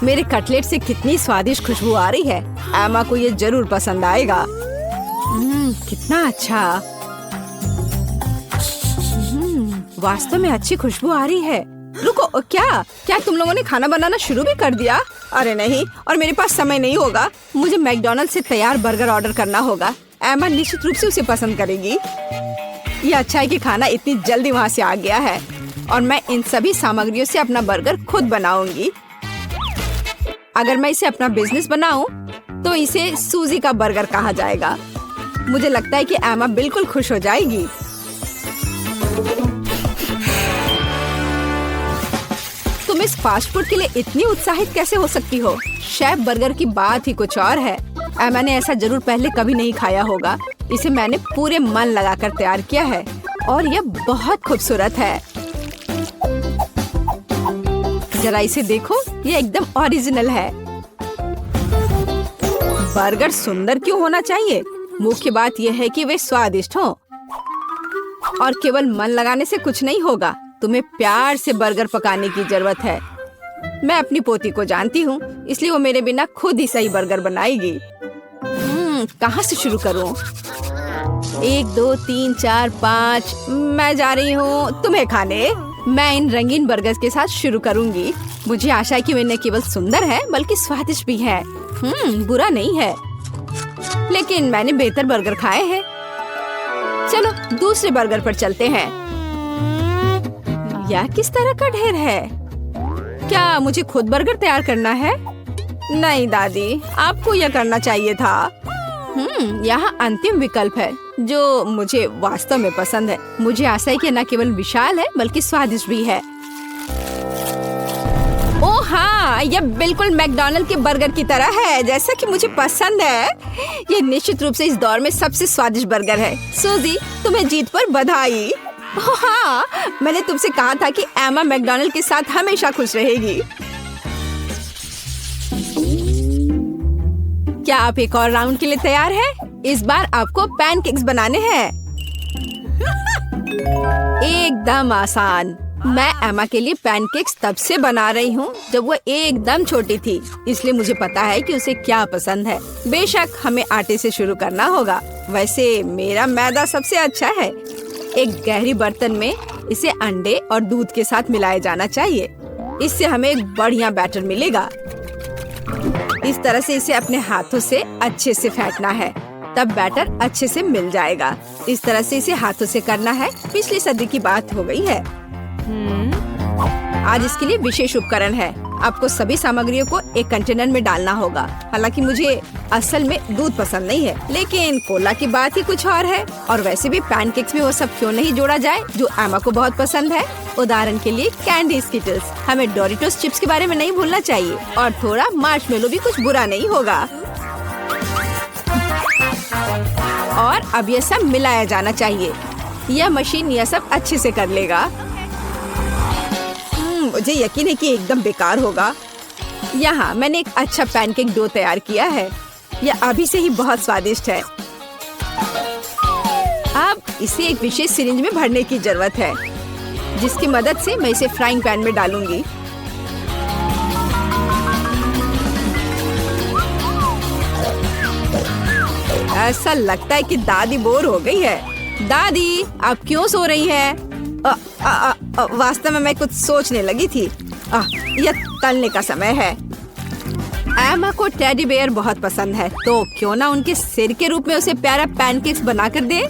मेरे कटलेट से कितनी स्वादिष्ट खुशबू आ रही है। एमा को ये जरूर पसंद आएगा। कितना अच्छा। वास्तव में अच्छी खुशबू आ रही है। रुको, क्या तुम लोगों ने खाना बनाना शुरू भी कर दिया? अरे नहीं, और मेरे पास समय नहीं होगा। मुझे मैकडॉनल्ड से तैयार बर्गर ऑर्डर करना होगा। एमा निश्चित रूप से उसे पसंद करेगी। ये अच्छा है कि खाना इतनी जल्दी वहाँ से आ गया है और मैं इन सभी सामग्रियों से अपना बर्गर खुद बनाऊंगी। अगर मैं इसे अपना बिजनेस बनाऊं, तो इसे सूजी का बर्गर कहा जाएगा। मुझे लगता है कि एमा बिल्कुल खुश हो जाएगी। तुम इस फास्ट फूड के लिए इतनी उत्साहित कैसे हो सकती हो? शेफ बर्गर की बात ही कुछ और है। एमा ने ऐसा जरूर पहले कभी नहीं खाया होगा। इसे मैंने पूरे मन लगाकर तैयार किया है और यह बहुत खूबसूरत है। जरा इसे देखो, ये एकदम ओरिजिनल है। बर्गर सुंदर क्यों होना चाहिए? मुख्य बात यह है कि वे स्वादिष्ट हों। और केवल मन लगाने से कुछ नहीं होगा। तुम्हें प्यार से बर्गर पकाने की जरूरत है। मैं अपनी पोती को जानती हूँ, इसलिए वो मेरे बिना खुद ही सही बर्गर बनाएगी। कहाँ से शुरू करूँ? 1 2 3 4 5। मैं जा रही हूँ तुम्हें खाने। मैं इन रंगीन बर्गर्स के साथ शुरू करूंगी। मुझे आशा है कि वे न केवल सुंदर है बल्कि स्वादिष्ट भी है। बुरा नहीं है, लेकिन मैंने बेहतर बर्गर खाए हैं। चलो दूसरे बर्गर पर चलते हैं। यह किस तरह का ढेर है? क्या मुझे खुद बर्गर तैयार करना है? नहीं दादी, आपको यह करना चाहिए था। यहाँ अंतिम विकल्प है जो मुझे वास्तव में पसंद है। मुझे आशा है कि न केवल विशाल है बल्कि स्वादिष्ट भी है। ओह हाँ, यह बिल्कुल मैकडॉनल्ड के बर्गर की तरह है, जैसा कि मुझे पसंद है। यह निश्चित रूप से इस दौर में सबसे स्वादिष्ट बर्गर है। सूजी, तुम्हें जीत पर बधाई। ओह हाँ, मैंने तुमसे कहा था कि एमा मैकडॉनल्ड के साथ हमेशा खुश रहेगी। क्या आप एक और राउंड के लिए तैयार हैं? इस बार आपको पैनकेक्स बनाने हैं। एकदम आसान। मैं एमा के लिए पैनकेक्स तब से बना रही हूँ जब वो एकदम छोटी थी, इसलिए मुझे पता है कि उसे क्या पसंद है। बेशक हमें आटे से शुरू करना होगा। वैसे मेरा मैदा सबसे अच्छा है। एक गहरी बर्तन में इसे अंडे और दूध के साथ मिलाया जाना चाहिए। इससे हमें एक बढ़िया बैटर मिलेगा। इस तरह से इसे अपने हाथों से अच्छे से फेंटना है, तब बैटर अच्छे से मिल जाएगा। इस तरह से इसे हाथों से करना है। पिछली सदी की बात हो गई है। आज इसके लिए विशेष उपकरण है। आपको सभी सामग्रियों को एक कंटेनर में डालना होगा। हालांकि मुझे असल में दूध पसंद नहीं है, लेकिन कोला की बात ही कुछ और है। और वैसे भी पैनकेक्स में वो सब क्यों नहीं जोड़ा जाए जो एमा को बहुत पसंद है। उदाहरण के लिए कैंडी स्किटल्स। हमें डोरिटोस चिप्स के बारे में नहीं भूलना चाहिए, और थोड़ा मार्शमेलो भी कुछ बुरा नहीं होगा। और अब ये सब मिलाया जाना चाहिए। यह मशीन यह सब अच्छे से कर लेगा। मुझे यकीन है कि एकदम बेकार होगा। यहाँ मैंने एक अच्छा पैनकेक डो तैयार किया है। यह अभी से ही बहुत स्वादिष्ट है। अब इसे एक विशेष सिरिंज में भरने की जरूरत है, जिसकी मदद से मैं इसे फ्राइंग पैन में डालूंगी। ऐसा लगता है कि दादी बोर हो गई है। दादी, आप क्यों सो रही हैं? वास्तव में मैं कुछ सोचने लगी थी। यह तलने का समय है। एमा को टेडी बेयर बहुत पसंद है, तो क्यों ना उनके सिर के रूप में उसे प्यारा पैनकेक्स बनाकर दे।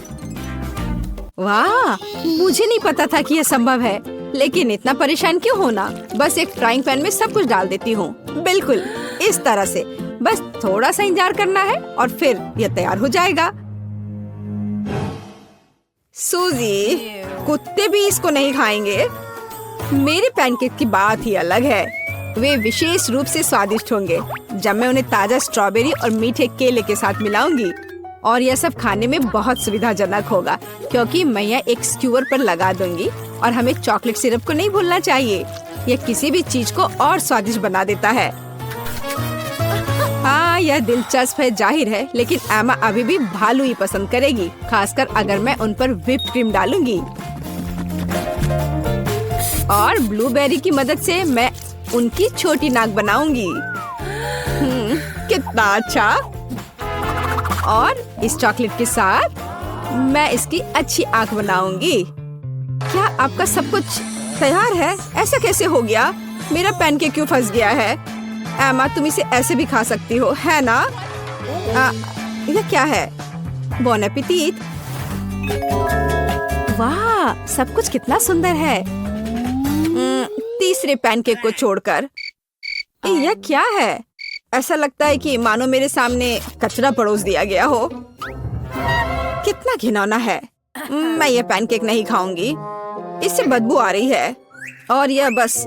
वाह, मुझे नहीं पता था कि यह संभव है, लेकिन इतना परेशान क्यों होना। बस एक फ्राइंग पैन में सब कुछ डाल देती हूँ, बिल्कुल इस तरह से। बस थोड़ा सा इंतजार करना है और फिर यह तैयार हो जाएगा। सूजी, कुत्ते भी इसको नहीं खाएंगे। मेरे पैनकेक की बात ही अलग है। वे विशेष रूप से स्वादिष्ट होंगे जब मैं उन्हें ताजा स्ट्रॉबेरी और मीठे केले के साथ मिलाऊंगी। और यह सब खाने में बहुत सुविधाजनक होगा, क्योंकि मैं यह एक स्क्यूअर पर लगा दूंगी। और हमें चॉकलेट सिरप को नहीं भूलना चाहिए, यह किसी भी चीज को और स्वादिष्ट बना देता है। हाँ, यह दिलचस्प है जाहिर है, लेकिन एमा अभी भी भालू ही पसंद करेगी, खासकर अगर मैं उन पर व्हिप क्रीम डालूंगी। और ब्लूबेरी की मदद से मैं उनकी छोटी नाक बनाऊंगी। कितना अच्छा। और इस चॉकलेट के साथ मैं इसकी अच्छी आंख बनाऊंगी। क्या आपका सब कुछ तैयार है? ऐसा कैसे हो गया? मेरा पैनकेक क्यों फंस गया है? एमा, तुम इसे ऐसे भी खा सकती हो, है ना? यह क्या है? बॉन एपेटिट। वाह, सब कुछ कितना सुंदर है। तीसरे पैनकेक को छोड़कर। यह क्या है? ऐसा लगता है कि मानो मेरे सामने कचरा परोस दिया गया हो। कितना घिनौना है। मैं यह पैनकेक नहीं खाऊंगी, इससे बदबू आ रही है। और यह बस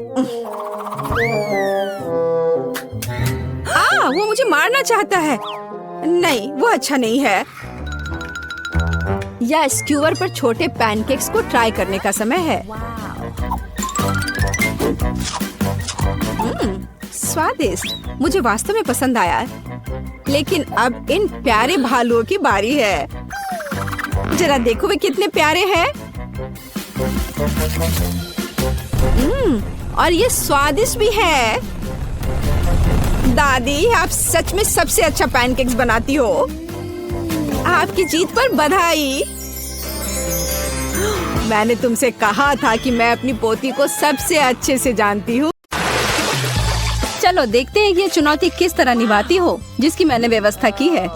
वो मुझे मारना चाहता है। नहीं, वो अच्छा नहीं है। या स्क्यूअर पर छोटे पैनकेक्स को ट्राई करने का समय है। स्वादिष्ट, मुझे वास्तव में पसंद आया। लेकिन अब इन प्यारे भालुओं की बारी है। जरा देखो वे कितने प्यारे हैं। और ये स्वादिष्ट भी है। दादी, आप सच में सबसे अच्छा पैनकेक्स बनाती हो। आपकी जीत पर बधाई। मैंने तुमसे कहा था कि मैं अपनी पोती को सबसे अच्छे से जानती हूँ। चलो देखते हैं कि ये चुनौती किस तरह निभाती हो जिसकी मैंने व्यवस्था की है।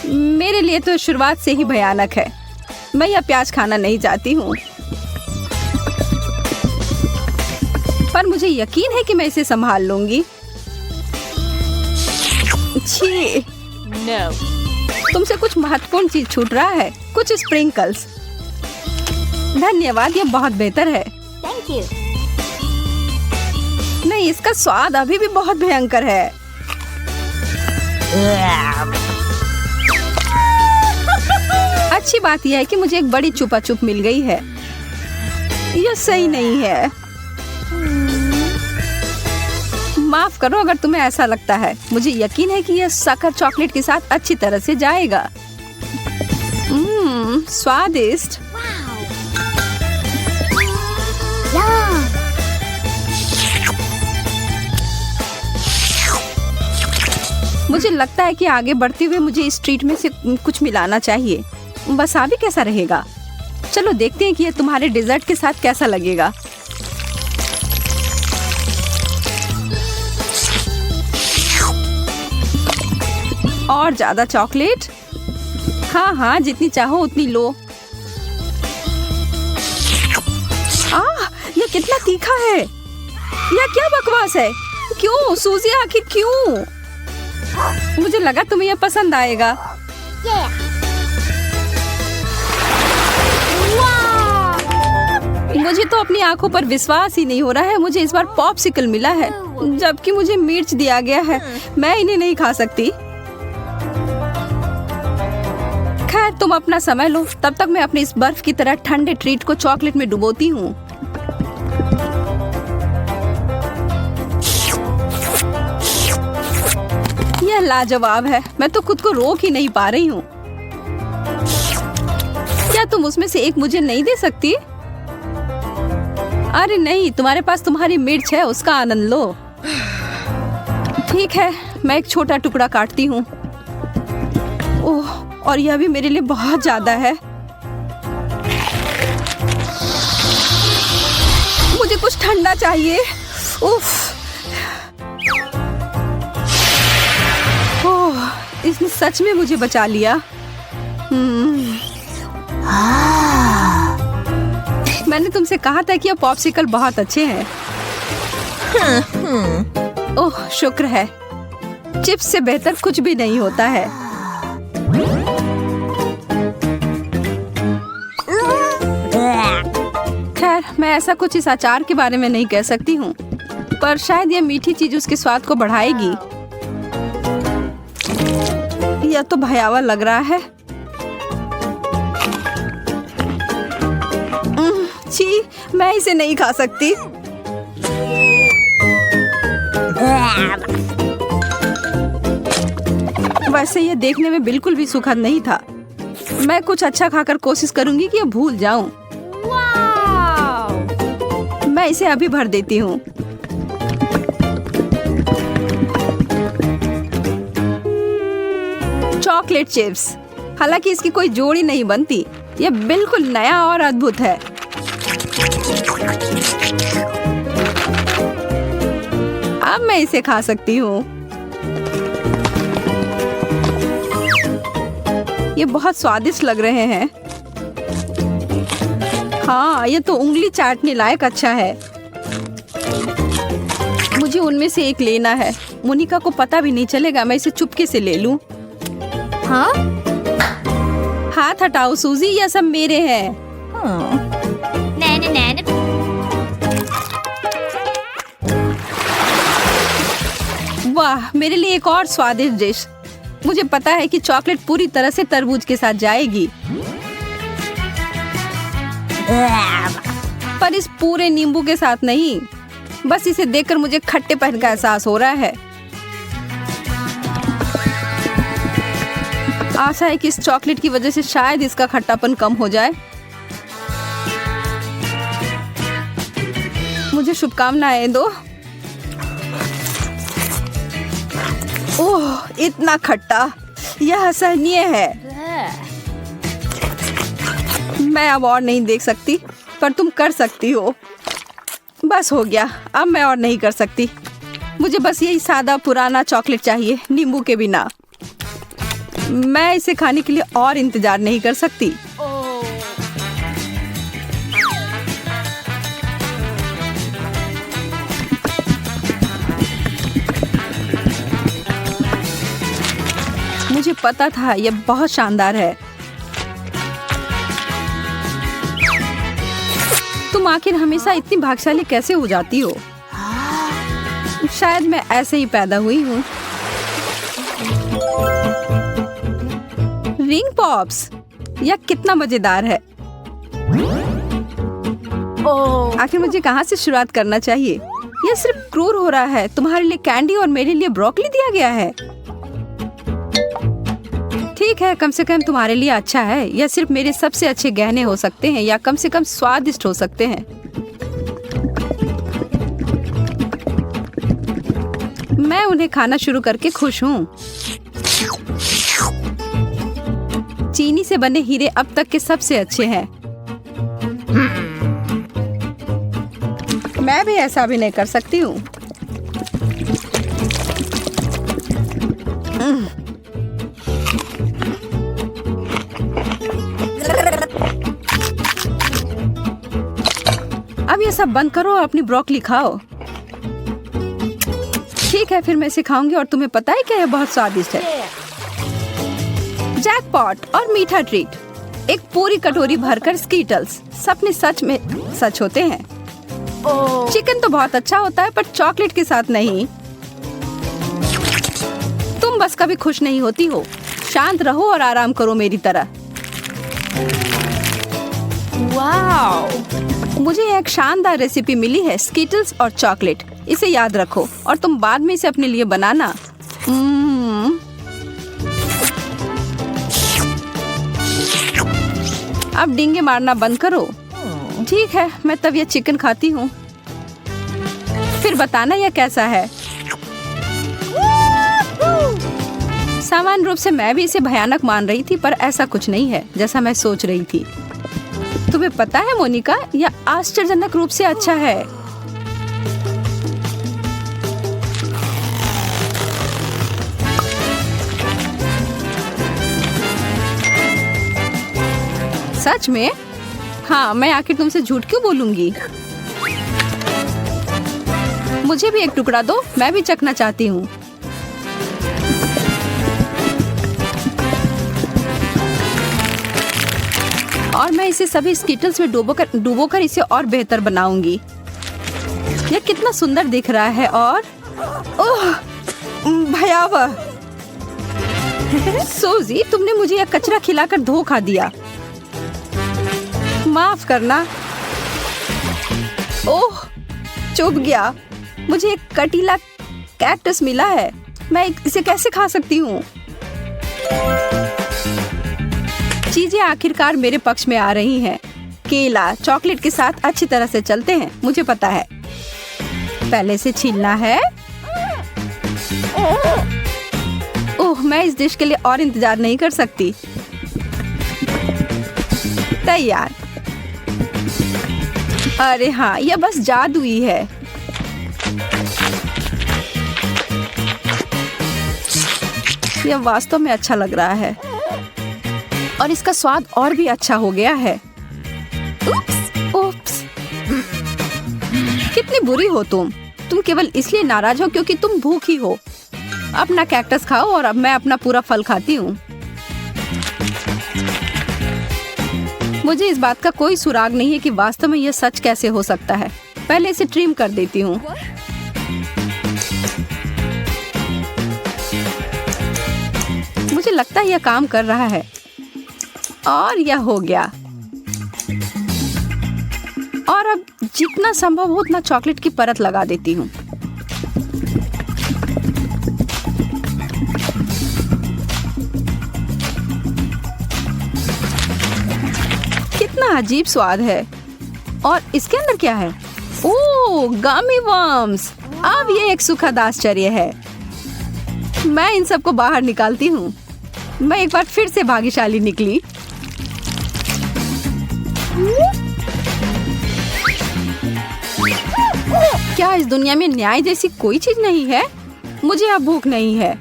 मेरे लिए तो शुरुआत से ही भयानक है। मैं यह प्याज खाना नहीं चाहती हूँ, पर मुझे यकीन है कि मैं इसे संभाल लूंगी। छी, no. तुमसे कुछ महत्वपूर्ण चीज छूट रहा है, कुछ स्प्रिंकल्स। धन्यवाद, यह बहुत बेहतर है। Thank you. नहीं, इसका स्वाद अभी भी बहुत भयंकर है। अच्छी बात यह है कि मुझे एक बड़ी चुपा चुप मिल गई है। यह सही नहीं है। माफ करो अगर तुम्हें ऐसा लगता है। मुझे यकीन है कि यह शक्कर चॉकलेट के साथ अच्छी तरह से जाएगा। स्वादिष्ट। मुझे लगता है कि आगे बढ़ते हुए मुझे इस ट्रीट में से कुछ मिलाना चाहिए। वसाबी कैसा रहेगा? चलो देखते हैं कि यह तुम्हारे डेजर्ट के साथ कैसा लगेगा। और ज्यादा चॉकलेट? हाँ हाँ, जितनी चाहो उतनी लो। यह कितना तीखा है। यह क्या बकवास है? क्यों सूजी, आखिर क्यों? मुझे लगा तुम्हें यह पसंद आएगा। मुझे तो अपनी आंखों पर विश्वास ही नहीं हो रहा है। मुझे इस बार पॉप्सिकल मिला है, जबकि मुझे मिर्च दिया गया है। मैं इन्हें नहीं खा सकती। खैर, तुम अपना समय लो, तब तक मैं अपनी इस बर्फ की तरह ठंडे ट्रीट को चॉकलेट में डुबोती हूँ। यह लाजवाब है। मैं तो खुद को रोक ही नहीं पा रही हूँ। क्या तुम उसमें से एक मुझे नहीं दे सकती? अरे नहीं, तुम्हारे पास तुम्हारी मिर्च है, उसका आनंद लो। ठीक है, मैं एक छोटा टुकड़ा काटती हूँ। ओह, और यह भी मेरे लिए बहुत ज्यादा है। कुछ ठंडा चाहिए। उफ। ओह, इसने सच में मुझे बचा लिया। मैंने तुमसे कहा था कि ये पॉप्सिकल बहुत अच्छे हैं। ओह, शुक्र है। चिप्स से बेहतर कुछ भी नहीं होता है। खैर, मैं ऐसा कुछ इस अचार के बारे में नहीं कह सकती हूँ, पर शायद ये मीठी चीज उसके स्वाद को बढ़ाएगी। यह तो भयावह लग रहा है। छी, मैं इसे नहीं खा सकती। वैसे ये देखने में बिल्कुल भी सुखद नहीं था। मैं कुछ अच्छा खाकर कोशिश करूंगी कि ये भूल जाऊं। मैं इसे अभी भर देती हूँ। Chocolate chips. हालांकि इसकी कोई जोड़ी नहीं बनती। यह बिल्कुल नया और अद्भुत है। अब मैं इसे खा सकती हूँ। ये बहुत स्वादिष्ट लग रहे हैं। हाँ, ये तो उंगली चाटने लायक अच्छा है। मुझे उनमें से एक लेना है। मोनिका को पता भी नहीं चलेगा। मैं इसे चुपके से ले लूं। हाँ? हाथ हटाओ सूजी, ये सब मेरे हैं। वाह, मेरे लिए एक और स्वादिष्ट डिश। मुझे पता है कि चॉकलेट पूरी तरह से तरबूज के साथ जाएगी, पर इस पूरे नींबू के साथ नहीं। बस इसे देखकर मुझे खट्टेपन का एहसास हो रहा है। आशा है कि इस चॉकलेट की वजह से शायद इसका खट्टापन कम हो जाए। मुझे शुभकामनाएं दो। ओह, इतना खट्टा, यह असहनीय है। मैं अब और नहीं देख सकती, पर तुम कर सकती हो। बस हो गया, अब मैं और नहीं कर सकती। मुझे बस यही सादा पुराना चॉकलेट चाहिए, नींबू के बिना। मैं इसे खाने के लिए और इंतजार नहीं कर सकती। मुझे पता था यह बहुत शानदार है। तुम आखिर हमेशा इतनी भाग्यशाली कैसे हो जाती हो? शायद मैं ऐसे ही पैदा हुई हूँ। रिंग पॉप्स, यह कितना मजेदार है। आखिर मुझे कहाँ से शुरुआत करना चाहिए? यह सिर्फ क्रूर हो रहा है। तुम्हारे लिए कैंडी और मेरे लिए ब्रोकली दिया गया है। ठीक है, कम से कम तुम्हारे लिए अच्छा है। यह सिर्फ मेरे सबसे अच्छे गहने हो सकते हैं, या कम से कम स्वादिष्ट हो सकते हैं। मैं उन्हें खाना शुरू करके खुश हूँ। चीनी से बने हीरे अब तक के सबसे अच्छे हैं। मैं भी ऐसा अभिनय कर सकती हूँ। अब ये सब बंद करो और अपनी ब्रोकली खाओ। ठीक है, फिर मैं इसे खाऊंगी और तुम्हें पता है क्या, यह बहुत स्वादिष्ट है। जैकपॉट और मीठा ट्रीट। एक पूरी कटोरी भरकर स्कीटल्स। सपने सच में सच होते हैं। चिकन तो बहुत अच्छा होता है, पर चॉकलेट के साथ नहीं। तुम बस कभी खुश नहीं होती हो। शांत रहो और आराम करो मेरी तरह। वाओ, मुझे एक शानदार रेसिपी मिली है, स्कीटल्स और चॉकलेट। इसे याद रखो और तुम बाद में इसे अपने लिए बनाना। अब डींगे मारना बंद करो। ठीक है, मैं तब यह चिकन खाती हूँ, फिर बताना यह कैसा है। सामान्य रूप से मैं भी इसे भयानक मान रही थी, पर ऐसा कुछ नहीं है जैसा मैं सोच रही थी। तुम्हें पता है मोनिका, यह आश्चर्यजनक रूप से अच्छा है। सच में? हाँ, मैं आखिर तुमसे झूठ क्यों बोलूंगी? मुझे भी एक टुकड़ा दो, मैं भी चखना चाहती हूँ। और मैं इसे सभी स्किटल्स में डुबोकर इसे और बेहतर बनाऊंगी। यह कितना सुंदर दिख रहा है और ओह भयावह। सूजी, तुमने मुझे यह कचरा खिलाकर धोखा दिया। माफ करना। ओह, चुभ गया। मुझे एक कटीला कैक्टस मिला है। मैं इसे कैसे खा सकती हूँ? चीजें आखिरकार मेरे पक्ष में आ रही हैं। केला चॉकलेट के साथ अच्छी तरह से चलते हैं, मुझे पता है। पहले से छीलना है। ओह, मैं इस डिश के लिए और इंतजार नहीं कर सकती। तैयार। अरे हाँ, यह बस जादुई है। यह वास्तव में अच्छा लग रहा है और इसका स्वाद और भी अच्छा हो गया है। उप्स, उप्स। कितनी बुरी हो तुम केवल इसलिए नाराज हो क्योंकि तुम भूखी हो। अपना कैक्टस खाओ और अब मैं अपना पूरा फल खाती हूँ। मुझे इस बात का कोई सुराग नहीं है कि वास्तव में यह सच कैसे हो सकता है। पहले इसे ट्रिम कर देती हूँ। मुझे लगता है यह काम कर रहा है और यह हो गया। और अब जितना संभव हो उतना चॉकलेट की परत लगा देती हूँ। कितना अजीब स्वाद है। और इसके अंदर क्या है? ओह, गमी वर्म्स। अब ये एक सुखद आश्चर्य है। मैं इन सबको बाहर निकालती हूँ। मैं एक बार फिर से भाग्यशाली निकली। क्या इस दुनिया में न्याय जैसी कोई चीज नहीं है? मुझे अब भूख नहीं है।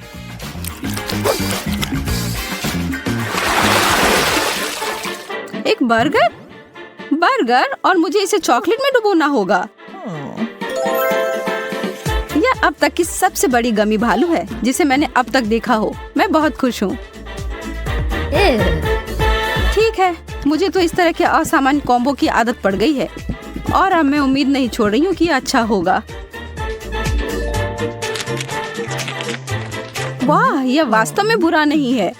एक बर्गर और मुझे इसे चॉकलेट में डुबोना होगा। यह अब तक की सबसे बड़ी गमी भालू है जिसे मैंने अब तक देखा हो। मैं बहुत खुश हूँ। ठीक है, मुझे तो इस तरह के असामान्य कॉम्बो की आदत पड़ गई है और अब मैं उम्मीद नहीं छोड़ रही हूँ कि यह अच्छा होगा। वाह, यह वास्तव में बुरा नहीं है।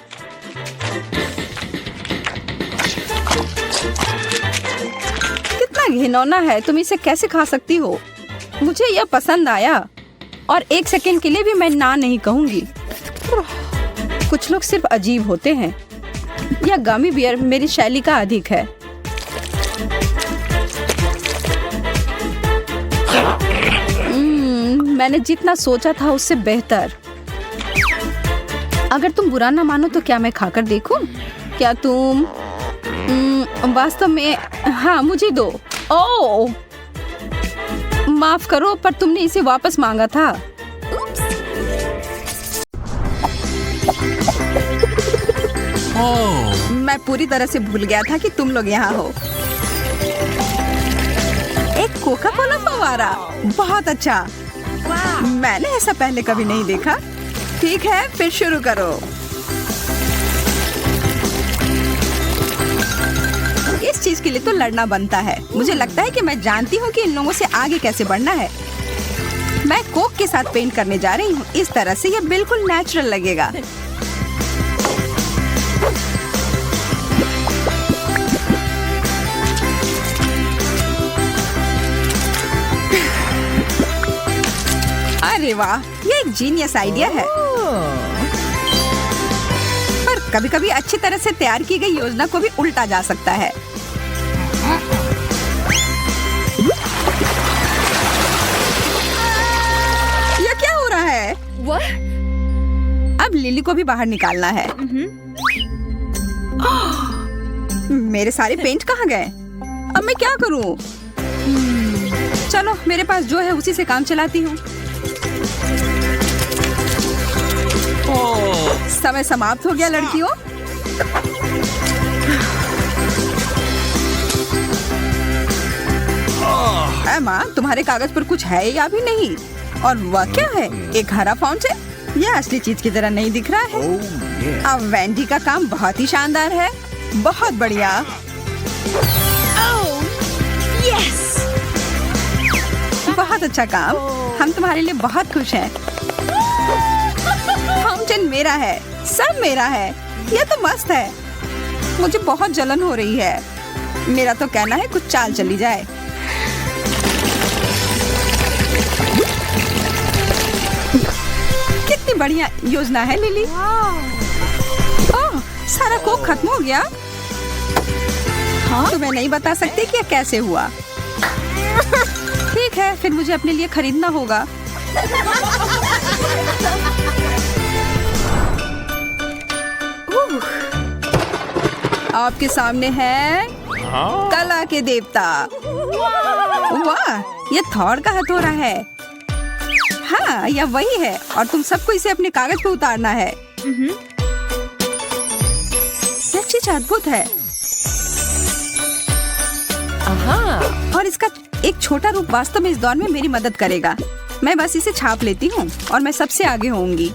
कितना घिनौना है, तुम इसे कैसे खा सकती हो? मुझे यह पसंद आया और एक सेकंड के लिए भी मैं ना नहीं कहूंगी। कुछ लोग सिर्फ अजीब होते हैं। यह गमी बियर मेरी शैली का अधिक है। मैंने जितना सोचा था उससे बेहतर। अगर तुम बुरा ना मानो तो क्या मैं खाकर देखूं? क्या तुम वास्तव में? हाँ, मुझे दो। ओह, माफ करो, पर तुमने इसे वापस मांगा था। मैं पूरी तरह से भूल गया था कि तुम लोग यहाँ हो। एक कोका कोला फव्वारा, बहुत अच्छा। मैंने ऐसा पहले कभी नहीं देखा। ठीक है, फिर शुरू करो। इस चीज के लिए तो लड़ना बनता है। मुझे लगता है कि मैं जानती हूँ कि इन लोगों से आगे कैसे बढ़ना है। मैं कोक के साथ पेंट करने जा रही हूँ। इस तरह से यह बिल्कुल नेचुरल लगेगा। अरे वाह, ये एक जीनियस आइडिया है। पर कभी-कभी अच्छी तरह से तैयार की गई योजना को भी उल्टा जा सकता है। यह क्या हो रहा है? अब लिली को भी बाहर निकालना है। मेरे सारे पेंट कहाँ गए? अब मैं क्या करूं? चलो, मेरे पास जो है उसी से काम चलाती हूँ। समय समाप्त हो गया लड़कियों। एमा, तुम्हारे कागज पर कुछ है या भी नहीं? और वह क्या है? एक हरा फाउंटेन? यह असली चीज की तरह नहीं दिख रहा है। अब वेंडी का काम बहुत ही शानदार है। बहुत बढ़िया। बहुत अच्छा काम। हम तुम्हारे लिए बहुत खुश हैं। फाउंटेन मेरा है, सब मेरा है। यह तो मस्त है। मुझे बहुत जलन हो रही है। मेरा तो कहना है कुछ चाल चली जाए। कितनी बढ़िया योजना है लिली। ओह, सारा कोक खत्म हो गया। तुम्हें नहीं बता सकते कि यह कैसे हुआ। ठीक है, फिर मुझे अपने लिए खरीदना होगा। आपके सामने है कला के देवता। वाह, ये थॉर का हथौड़ा है। हाँ, यह वही है और तुम सबको इसे अपने कागज पे उतारना है। यह चीज अद्भुत है। और इसका एक छोटा रूप वास्तव में इस दौर में मेरी मदद करेगा। मैं बस इसे छाप लेती हूँ और मैं सबसे आगे होंगी।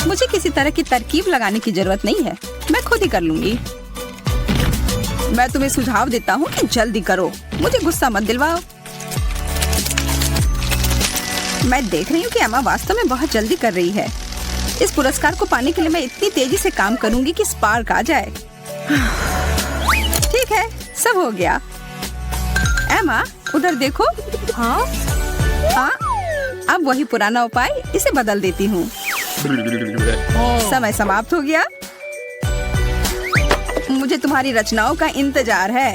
मुझे किसी तरह की तरकीब लगाने की जरूरत नहीं है। मैं खुद ही कर लूंगी। मैं तुम्हें सुझाव देता हूँ कि जल्दी करो। मुझे गुस्सा मत दिलवाओ। मैं देख रही हूँ कि एमा वास्तव में बहुत जल्दी कर रही है। इस पुरस्कार को पाने के लिए मैं इतनी तेजी से काम करूंगी कि स्पार्क आ जाए। ठीक है, सब हो गया। एमा, उधर देखो। हाँ, अब वही पुराना उपाय, इसे बदल देती हूँ। समय समाप्त हो गया। मुझे तुम्हारी रचनाओं का इंतजार है।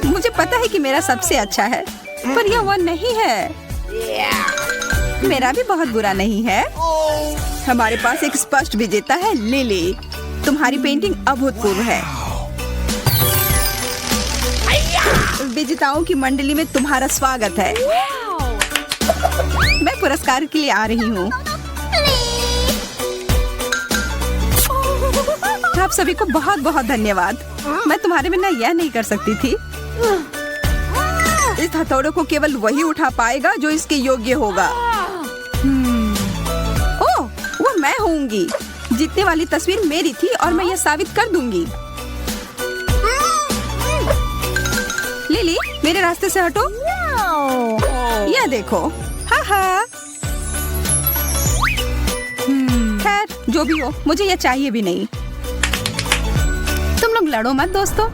मुझे पता है कि मेरा सबसे अच्छा है, पर यह वह नहीं है। मेरा भी बहुत बुरा नहीं है। हमारे पास एक स्पष्ट विजेता है, लिली। तुम्हारी पेंटिंग अभूतपूर्व है। विजेताओं की मंडली में तुम्हारा स्वागत है। मैं पुरस्कार के लिए आ रही हूँ। आप सभी को बहुत बहुत धन्यवाद। मैं तुम्हारे बिना यह नहीं कर सकती थी। इस हथौड़े को केवल वही उठा पाएगा जो इसके योग्य होगा। ओह, वो मैं होंगी। जीतने वाली तस्वीर मेरी थी और मैं यह साबित कर दूंगी। लिली, मेरे रास्ते से हटो। यह देखो। हा हा। खैर, जो भी हो, मुझे यह चाहिए भी नहीं। तुम लोग लड़ो मत दोस्तों।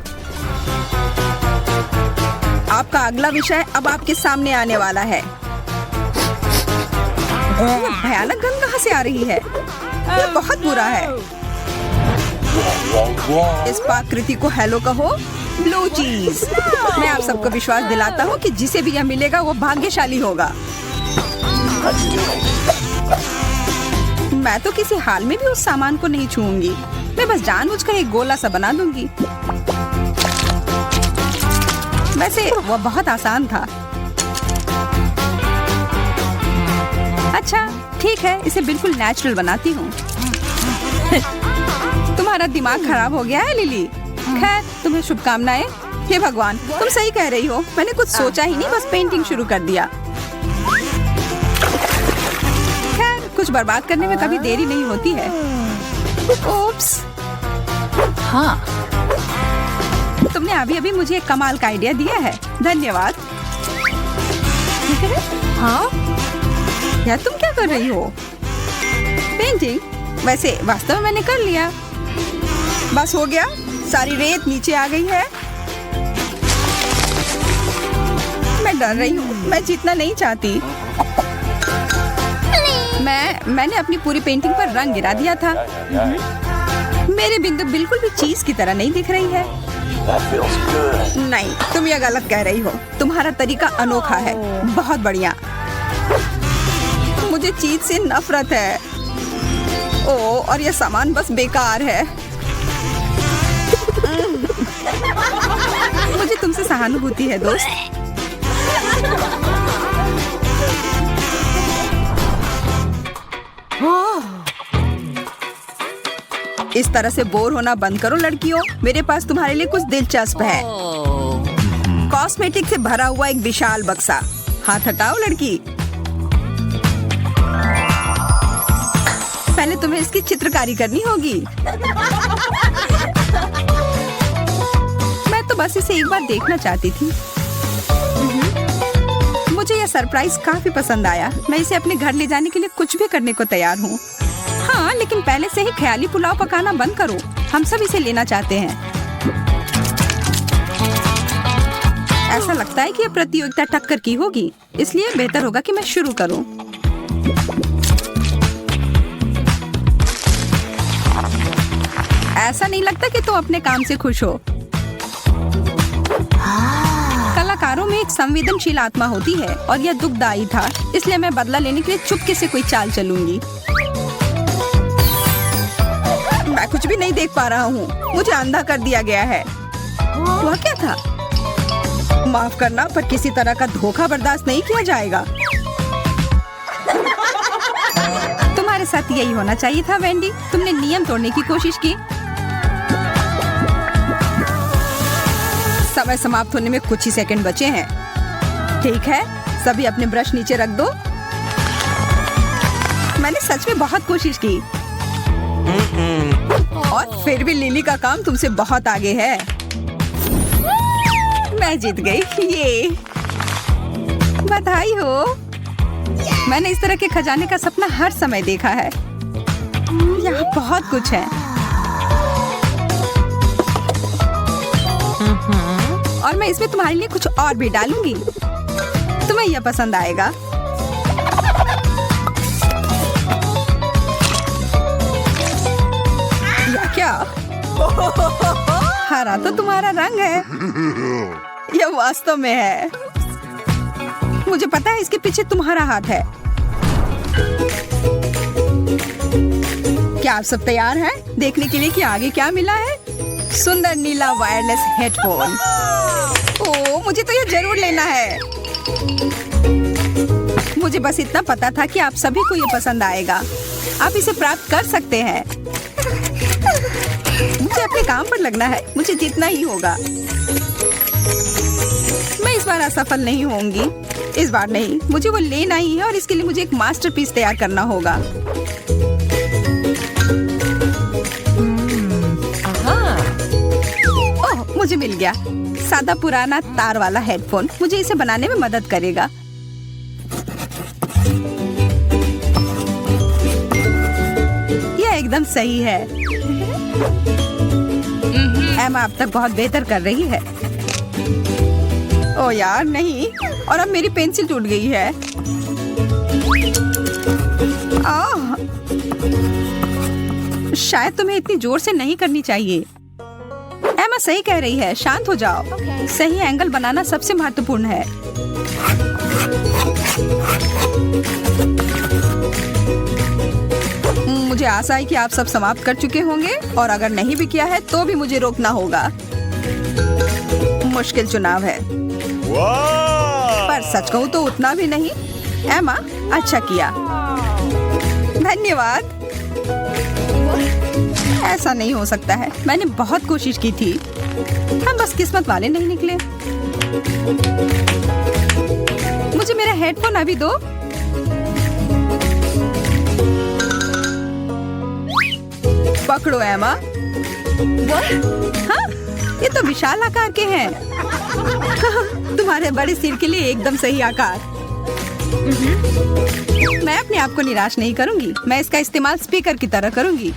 आपका अगला विषय अब आपके सामने आने वाला है। भयानक गंध कहाँ से आ रही है? यह बहुत बुरा है। इस पाकृति को हेलो कहो, ब्लू चीज। मैं आप सबको विश्वास दिलाता हूँ कि जिसे भी यह मिलेगा वो भाग्यशाली होगा। मैं तो किसी हाल में भी उस सामान को नहीं छूऊंगी। मैं बस जानबूझकर एक गोला सा बना दूंगी। वैसे वो बहुत आसान था। अच्छा, ठीक है, इसे बिल्कुल नेचुरल बनाती हूँ। तुम्हारा दिमाग खराब हो गया है लिली। खैर, तुम्हें शुभकामनाएं। हे भगवान, तुम सही कह रही हो। मैंने कुछ सोचा ही नहीं, बस पेंटिंग शुरू कर दिया। खैर, कुछ बर्बाद करने में कभी देरी नहीं होती है। ओप्स। हाँ, तुमने अभी अभी मुझे एक कमाल का आइडिया दिया है। धन्यवाद। हाँ, यार तुम क्या कर रही हो? पेंटिंग? वैसे वास्तव में मैंने कर लिया। बस हो गया। सारी रेत नीचे आ गई है। मैं डर रही हूँ। मैं जीतना नहीं चाहती। मैंने अपनी पूरी पेंटिंग पर रंग गिरा दिया था। मेरे बिंदु बिल्कुल भी चीज की तरह नहीं दिख रही है। नहीं, तुम यह गलत कह रही हो। तुम्हारा तरीका अनोखा है। बहुत बढ़िया। मुझे चीज से नफरत है। ओह, और यह सामान बस बेकार है। मुझे तुमसे सहानुभूति है दोस्त। इस तरह से बोर होना बंद करो लड़कियों। मेरे पास तुम्हारे लिए कुछ दिलचस्प है। कॉस्मेटिक से भरा हुआ एक विशाल बक्सा। हाथ हटाओ लड़की। पहले तुम्हें इसकी चित्रकारी करनी होगी। मैं तो बस इसे एक बार देखना चाहती थी। मुझे यह सरप्राइज काफी पसंद आया। मैं इसे अपने घर ले जाने के लिए कुछ भी करने को तैयार हूँ। हाँ, लेकिन पहले से ही ख्याली पुलाव पकाना बंद करो। हम सब इसे लेना चाहते हैं। ऐसा लगता है कि यह प्रतियोगिता टक्कर की होगी, इसलिए बेहतर होगा कि मैं शुरू करूं। ऐसा नहीं लगता कि तुम अपने काम से खुश हो। कलाकारों में एक संवेदनशील आत्मा होती है और यह दुखदायी था, इसलिए मैं बदला लेने के लिए चुपके से कोई चाल चलूंगी। मैं कुछ भी नहीं देख पा रहा हूँ। मुझे अंधा कर दिया गया है। वह क्या था? माफ करना, पर किसी तरह का धोखा बर्दाश्त नहीं किया जाएगा। तुम्हारे साथ यही होना चाहिए था वेंडी। तुमने नियम तोड़ने की कोशिश की। समय समाप्त होने में कुछ ही सेकंड बचे हैं। ठीक है, सभी अपने ब्रश नीचे रख दो। मैंने सच में बहुत कोशिश की और फिर भी लिली का काम तुमसे बहुत आगे है। मैं जीत गई। ये बधाई हो। मैंने इस तरह के खजाने का सपना हर समय देखा है। यहाँ बहुत कुछ है। और मैं इसमें तुम्हारे लिए कुछ और भी डालूंगी। तुम्हें यह पसंद आएगा। या क्या? हरा तो तुम्हारा रंग है। यह वास्तव में है। मुझे पता है इसके पीछे तुम्हारा हाथ है। क्या आप सब तैयार हैं देखने के लिए कि आगे क्या मिला है? सुंदर नीला वायरलेस हेडफोन। ओह, मुझे तो यह जरूर लेना है। मुझे बस इतना पता था कि आप सभी को यह पसंद आएगा। आप इसे प्राप्त कर सकते हैं। मुझे अपने काम पर लगना है। मुझे जीतना ही होगा। मैं इस बार असफल नहीं होंगी। इस बार नहीं, मुझे वो लेना ही है और इसके लिए मुझे एक मास्टरपीस तैयार करना होगा। ओह, मुझे मिल गया। सादा पुराना तार वाला हेडफोन मुझे इसे बनाने में मदद करेगा। यह एकदम सही है। एमा अब तक बहुत बेहतर कर रही है। ओ यार नहीं, और अब मेरी पेंसिल टूट गई है। शायद तुम्हें इतनी जोर से नहीं करनी चाहिए। एमा सही कह रही है, शांत हो जाओ। सही एंगल बनाना सबसे महत्वपूर्ण है। मुझे आशा है कि आप सब समाप्त कर चुके होंगे, और अगर नहीं भी किया है तो भी मुझे रोकना होगा। मुश्किल चुनाव है, पर सच कहूँ तो उतना भी नहीं। एमा, अच्छा किया। धन्यवाद। ऐसा नहीं हो सकता है। मैंने बहुत कोशिश की थी। हम बस किस्मत वाले नहीं निकले। मुझे मेरा हेडफोन अभी दो। पकड़ो एमा। हाँ, ये तो विशाल आकार के हैं। तुम्हारे बड़े सिर के लिए एकदम सही आकार। मैं अपने आप को निराश नहीं करूंगी। मैं इसका इस्तेमाल स्पीकर की तरह करूंगी।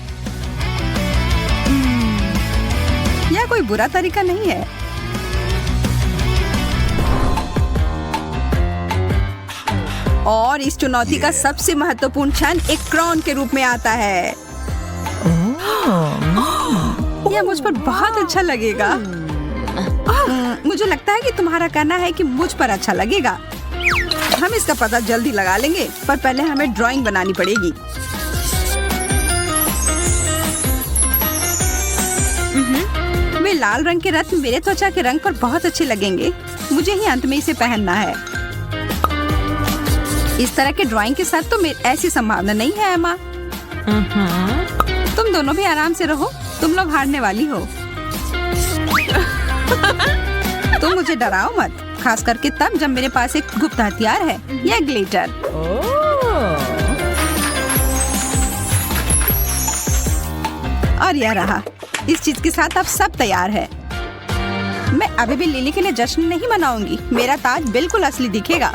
यह कोई बुरा तरीका नहीं है। और इस चुनौती का सबसे महत्वपूर्ण क्षण एक क्राउन के रूप में आता है। यह मुझ पर बहुत अच्छा लगेगा। मुझे लगता है कि तुम्हारा कहना है कि मुझ पर अच्छा लगेगा। हम इसका पता जल्दी लगा लेंगे, पर पहले हमें ड्राइंग बनानी पड़ेगी। वे लाल रंग के रत्न मेरे त्वचा के रंग पर बहुत अच्छे लगेंगे। मुझे ही अंत में इसे पहनना है। इस तरह के ड्राइंग के साथ तो ऐसी संभावना नहीं है एमा। तुम तुम दोनों भी आराम से रहो, तुम लोग हारने वाली हो। तुम मुझे डराओ मत, खास करके तब जब मेरे पास एक गुप्त हथियार है, यह ग्लिटर। और यह रहा। इस चीज के साथ अब सब तैयार है। मैं अभी भी लिली के लिए जश्न नहीं मनाऊंगी। मेरा ताज बिल्कुल असली दिखेगा।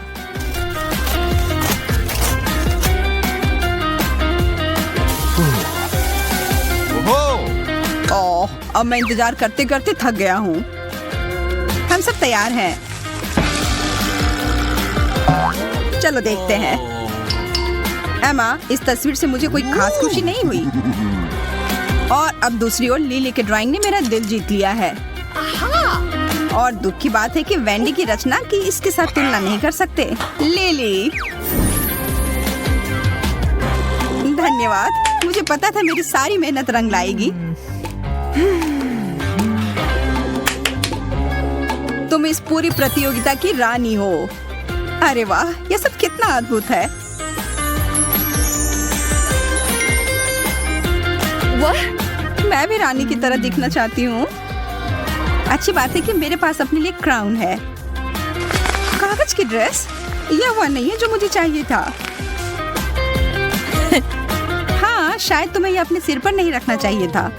ओह, अब मैं इंतजार करते करते थक गया हूँ। हम सब तैयार हैं। चलो देखते हैं। एमा, इस तस्वीर से मुझे कोई खास खुशी नहीं हुई। और अब दूसरी ओर लिली के ड्राइंग ने मेरा दिल जीत लिया है। और दुख की बात है कि वेंडी की रचना की इसके साथ तुलना नहीं कर सकते। लिली, धन्यवाद। मुझे पता था मेरी सारी मेहनत रंग लाएगी। तुम इस पूरी प्रतियोगिता की रानी हो। अरे वाह, यह सब कितना अद्भुत है। मैं भी रानी की तरह दिखना चाहती हूँ। अच्छी बात है कि मेरे पास अपने लिए क्राउन है। कागज की ड्रेस, यह वह नहीं है जो मुझे चाहिए था। हाँ, शायद तुम्हें यह अपने सिर पर नहीं रखना चाहिए था।